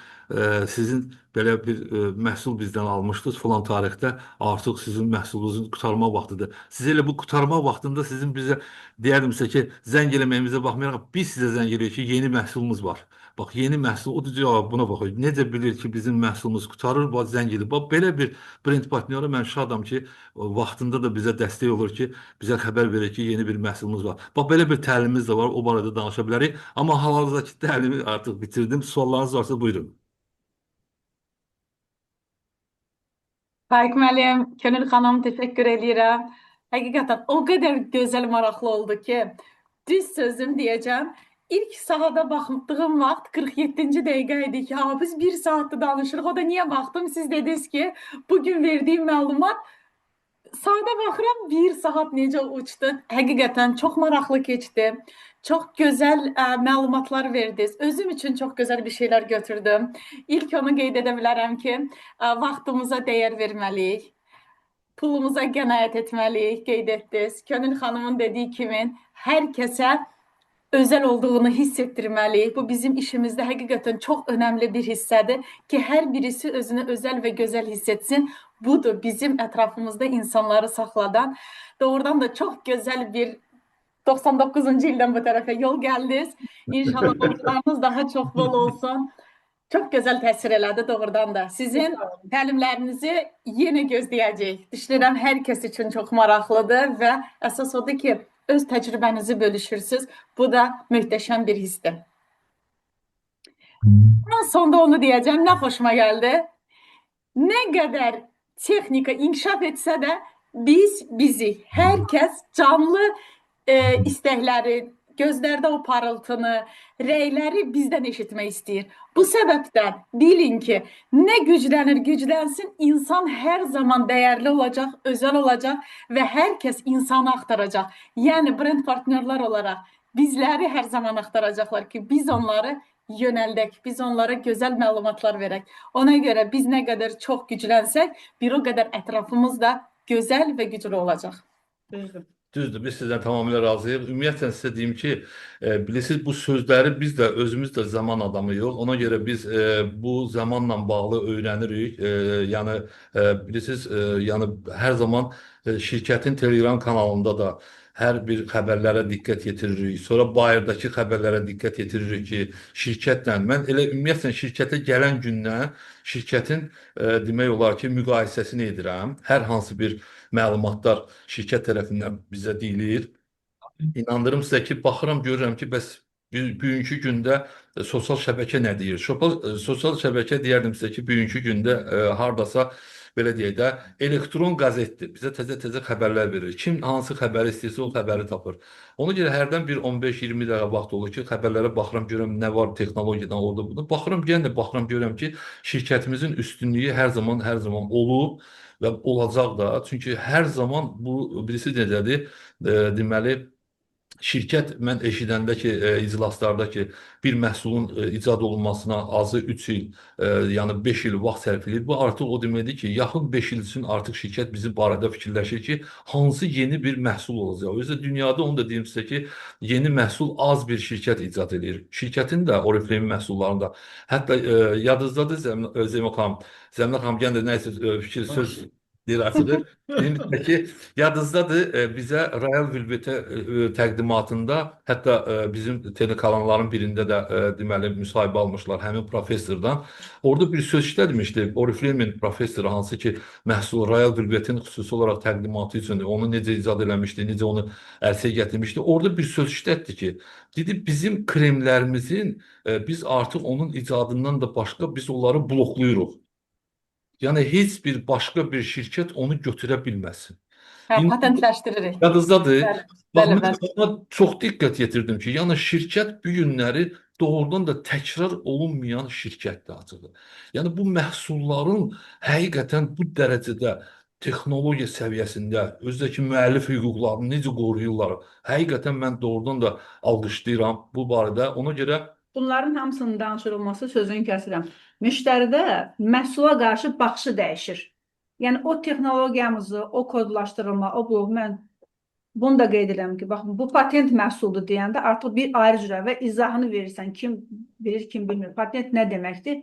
sizin belə bir məhsul bizdən almışdınız filan tarixdə, artıq sizin məhsulunuzun qurtarma vaxtıdır. Siz elə bu qurtarma vaxtında sizin bizə deyərdimsə ki, zəng eləməyimizə baxmayaraq biz sizə zəng eləyirik ki, yeni məhsulumuz var. Bax, yeni məhsul, o da cavab buna baxır. Necə bilir ki, bizim məhsulumuz qurtarır, bax, zəng edir. Bax, belə bir brend partnyoru mən şadam ki, vaxtında da bizə dəstək olur ki, bizə xəbər verir ki, yeni bir məhsulumuz var. Bax, belə bir təlimimiz də var, o barədə danışa bilərik. Amma hal-hazırdakı təlimi artıq bitirdim. Suallarınız varsa buyurun. Faik müəllim, Könül xanım, təşəkkür edirəm. Həqiqətən o qədər gözəl, maraqlı oldu ki, düz sözüm deyəcəm. İlk sahada baxdığım vaxt 47-ci dəqiqə idi ki, biz 1 saatdır danışırıq. O da niyə baxdım? Siz dediniz ki, bugün verdiyim məlumat sadə baxıram 1 saat necə uçdu. Həqiqətən çox maraqlı keçdi. Çox gözəl məlumatlar verdiniz. Özüm üçün çox gözəl bir şeylər götürdüm. İlk onu qeyd edə bilərəm ki, vaxtımıza dəyər verməliyik. Pulumuza qənaət etməliyik, qeyd etdiniz. Könül xanımın dediyi kimi hər kəsə özel olduğunu hissettirməliyik. Bu bizim işimizdə həqiqətən çox önəmli bir hissədir ki, hər birisi özünü özəl və gözəl hiss etsin. Budur bizim ətrafımızda insanları saxladan. Doğrudan da çox gözəl bir 99-cu ildən bu tərəfə yol gəldiniz. İnşallah uğurlarınız daha çox bol olsun. Çox gözəl təsir elədi doğrudan da. Sizin təlimlərinizi yenə gözləyəcəyik. Düşünürəm hər kəs üçün çox maraqlıdır və əsas odur ki, öz təcrübənizi bölüşürsünüz. Bu da möhtəşəm bir hissdir. En sonda onu deyəcəm, nə xoşuma gəldi. Nə qədər texnika inkişaf etsə də bizi, hər kəs canlı istəkləri, gözlərdə o parıltını, rəyləri bizdən eşitmək istəyir. Bu səbəbdən bilin ki, nə güclənsin, insan hər zaman dəyərli olacaq, özəl olacaq və hər kəs insanı axtaracaq. Yəni, brend partnyorlar olaraq bizləri hər zaman axtaracaqlar ki, biz onları yönəldək, biz onlara gözəl məlumatlar verək. Ona görə biz nə qədər çox güclənsək, bir o qədər ətrafımız da gözəl və güclü olacaq. Düzdür, biz sizdən tamamilə razıyıq. Ümumiyyətlə sizə deyim ki, bilirsiniz, bu sözləri biz də özümüz də zaman adamıyıq. Ona görə biz bu zamanla bağlı öyrənirik. Yəni, bilirsiniz, yəni hər zaman şirkətin Telegram kanalında da hər bir xəbərlərə diqqət yetiririk. Sonra bayırdakı xəbərlərə diqqət yetiririk ki, şirkətlə, mən elə ümumiyyətlə şirkətə gələn gündən şirkətin demək olar ki, müqayisəsini edirəm. Hər hansı bir məlumatlar şirkət tərəfindən bizə deyilir. İnandırım sizə ki, baxıram, görürəm ki, bəs bugünkü gündə sosial şəbəkə nə deyir? Sosial şəbəkə deyərdim sizə ki, bugünkü gündə hardasa belə deyək də, elektron qazetdir. Bizə təzə xəbərlər verir. Kim hansı xəbəri istəyirsə o xəbəri tapır. Ona görə hərdən bir 15-20 dəqiqə vaxt olur ki, xəbərlərə baxıram, görürəm nə var texnologiyadan orada burada. Baxıram, yenə də baxıram, görürəm ki, şirkətimizin üstünlüyü hər zaman olub və olacaq da. Çünki hər zaman bu birisi necədir? Deməli, şirkət mən eşidəndə ki, iclaslarda ki, bir məhsulun icad olunmasına azı 3 il, yəni 5 il vaxt sərf edir. Bu artıq o deməkdir ki, yaxın 5 il üçün artıq şirkət bizim barədə fikirləşir ki, hansı yeni bir məhsul olacaq. Özdə dünyada onu da deyim sizə ki, yeni məhsul az bir şirkət icad edir. Şirkətin də Oriflame məhsullarında. Hətta yadınızdadır Zəminə xanım gəndə nəsə fikir söz deyir artıq. Deyim ki, yadınızdadır, bizə Royal Velvet təqdimatında, hətta bizim telekanalların birində də deməli müsahibə almışlar həmin professordan. Orada bir söz işlətmişdi. Oriflame professoru, hansı ki, məhsul Royal Velvetin xüsusi olaraq təqdimatı üçün onu necə icad eləmişdi, necə onu ərsəyə gətirmişdi. Orada bir söz işlətdi ki, dedi, bizim kremlərimizin biz artıq onun icadından da başqa biz onları bloklayırıq. Yəni, heç bir başqa bir şirkət onu götürə bilməsin. Hə, İndi patentləşdiririk. yadınızdadır. Bəli, Bax, bəli, mən bəli. ona çox diqqət yetirdim ki, yəni şirkət bu günləri doğrudan da təkrar olunmayan şirkətdir açığı. Yəni bu məhsulların həqiqətən bu dərəcədə texnologiya səviyyəsində özdəki müəllif hüquqlarını necə qoruyurlar. Həqiqətən mən doğrudan da alqışlayıram bu barədə. Ona görə Bunların hamısının danışılması sözünü kəsirəm. Müştəridə məhsula qarşı baxışı dəyişir. Yəni o texnologiyamızı, o kodlaşdırılma, o bu mən bunu da qeyd edirəm ki, baxın bu patent məhsuldur deyəndə artıq bir ayrı cürə və izahını verirsən. Kim bilir, kim bilmir. Patent nə deməkdir?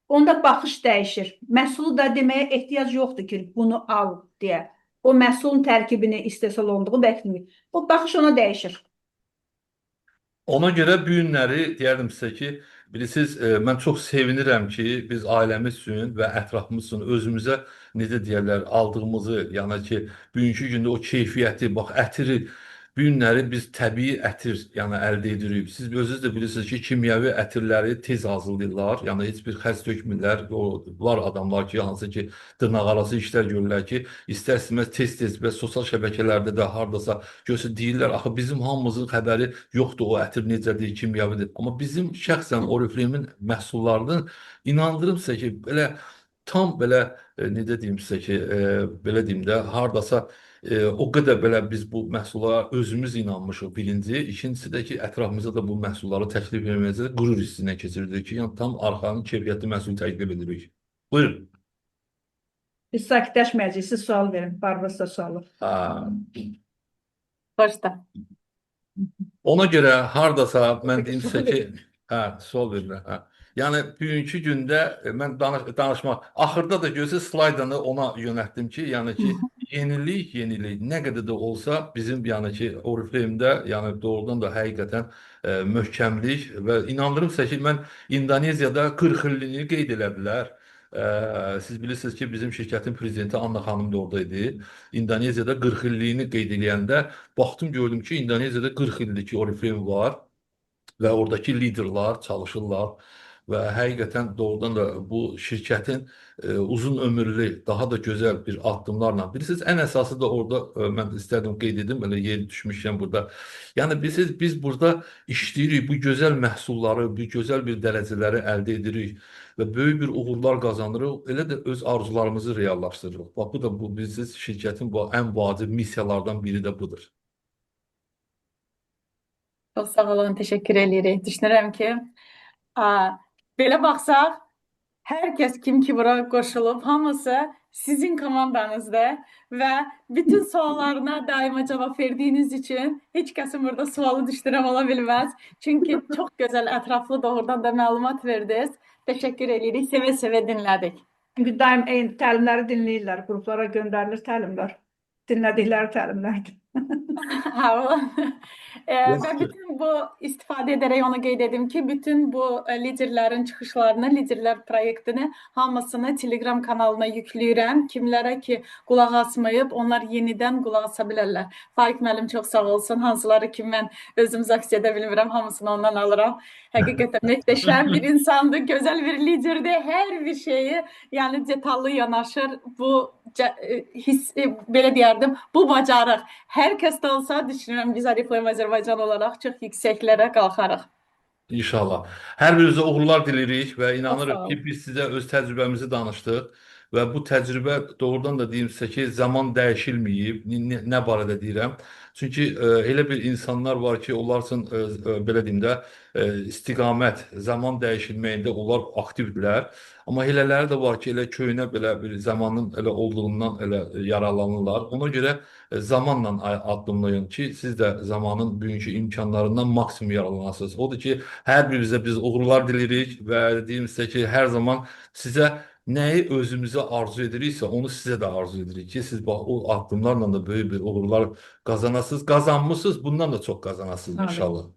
Onda baxış dəyişir. Məhsulu da deməyə ehtiyac yoxdur ki, bunu al deyə. O məhsulun tərkibini istehsal olunduğu bəkilmir. O baxış ona dəyişir. ona görə bu günləri deyərdim sizə ki, bilirsiniz, mən çox sevinirəm ki, biz ailəmiz üçün və ətrafımız üçün özümüzə necə deyərlər, aldığımızı, yəni ki, bugünkü gündə o keyfiyyəti, bax, ətiri, bu günləri biz təbii ətir, yəni əldə edirik. Siz özünüz də bilirsiniz ki, kimyəvi ətirləri tez hazırlayırlar, yəni heç bir xərc tökmürlər. Var adamlar ki, hansı ki, dırnaqarası işlər görürlər ki, istər-istəməz tez-tez və sosial şəbəkələrdə də hardasa görsə deyirlər, axı bizim hamımızın xəbəri yoxdur o ətir necədir, kimyəvidir. Amma bizim şəxsən Oriflemin məhsullarının inandırım sizə ki, belə tam belə necə deyim sizə ki, belə deyim də, hardasa o qədər belə biz bu məhsullara özümüz inanmışıq birinci. İkincisi də ki, ətrafımıza da bu məhsulları təklif etməyəcək qürur hissindən keçiririk ki, yəni tam arxanın keyfiyyətli məhsul təklif edirik. Buyurun. Biz sakitləşməyəcəyik. Siz sual verin. Barbara sualı. Başda. Ona görə hardasa mən deyim sizə ki, sual verirəm. Yəni bugünkü gündə mən danışmaq, axırda da görürsünüz slaydını ona yönəltdim ki, yəni ki, yenilik nə qədər də olsa bizim yəni ki, Oriflame'də yəni doğrudan da həqiqətən möhkəmlik və inandırım sizə ki, mən İndoneziyada 40 illiyi qeyd elədilər. Siz bilirsiniz ki, bizim şirkətin prezidenti Anna xanım da oradaydı. İndoneziyada 40 illiyini qeyd eləyəndə baxdım gördüm ki, İndoneziyada 40 illik ki, Oriflame var və oradakı liderlər çalışırlar. Və həqiqətən doğrudan da bu şirkətin uzun ömürlü, daha da gözəl bir addımlarla. Bilirsiniz, ən əsası da orada mən istərdim qeyd edim, elə yeri düşmüşkən burada. Yəni bilirsiniz, biz burada işləyirik, bu gözəl məhsulları, bu gözəl bir dərəcələri əldə edirik və böyük bir uğurlar qazanırıq, elə də öz arzularımızı reallaşdırırıq. Bax, bu da bilirsiniz, şirkətin ən vacib missiyalardan biri də budur. Çox sağ olun, təşəkkür edirik. Düşünürəm ki, belə baxsaq, hər kəs kim ki bura qoşulub, hamısı sizin komandanızdır və bütün suallarına daima cavab verdiyiniz üçün heç kəsin burada sualı düşdürəm ola bilməz. Çünki çox gözəl, ətraflı doğrudan da məlumat verdiniz. Təşəkkür edirik, sevə-sevə dinlədik. Çünki daim eyni təlimləri dinləyirlər, qruplara göndərilir təlimlər. Dinlədikləri təlimlərdir. Və bütün bu istifadə edərək onu qeyd edim ki, bütün bu liderlərin çıxışlarını, liderlər proyektini hamısını Telegram kanalına yükləyirəm. Kimlərə ki qulaq asmayıb, onlar yenidən qulaq asa bilərlər. Faiq müəllim çox sağ olsun. Hansıları ki mən özüm zaks edə bilmirəm, hamısını ondan alıram. Həqiqətən möhtəşəm bir insandır, gözəl bir liderdir. Hər bir şeyi, yəni detallı yanaşır. Bu belə deyərdim, bu bacarıq. Hər kəsdə olsa, düşünürəm biz Oriflame Azərbaycan olaraq çox yüksəklərə qalxarıq. İnşallah. Hər birinizə uğurlar dilirik və inanırıq ki, biz sizə öz təcrübəmizi danışdıq və bu təcrübə doğrudan da deyim sizə ki, zaman dəyişilməyib. Nə barədə deyirəm? Çünki elə bir insanlar var ki, onlar üçün belə deyim də istiqamət, zaman dəyişilməyində onlar aktivdirlər. Amma elələri də var ki, elə köynə belə bir zamanın elə olduğundan elə yararlanırlar. Ona görə zamanla addımlayın ki, siz də zamanın bugünkü imkanlarından maksimum yararlanasınız. Odur ki, hər birinizə biz uğurlar dilirik və deyim sizə ki, hər zaman sizə nəyi özümüzə arzu ediriksə, onu sizə də arzu edirik ki, siz o addımlarla da böyük bir uğurlar qazanasınız. Qazanmışsınız, bundan da çox qazanasınız inşallah.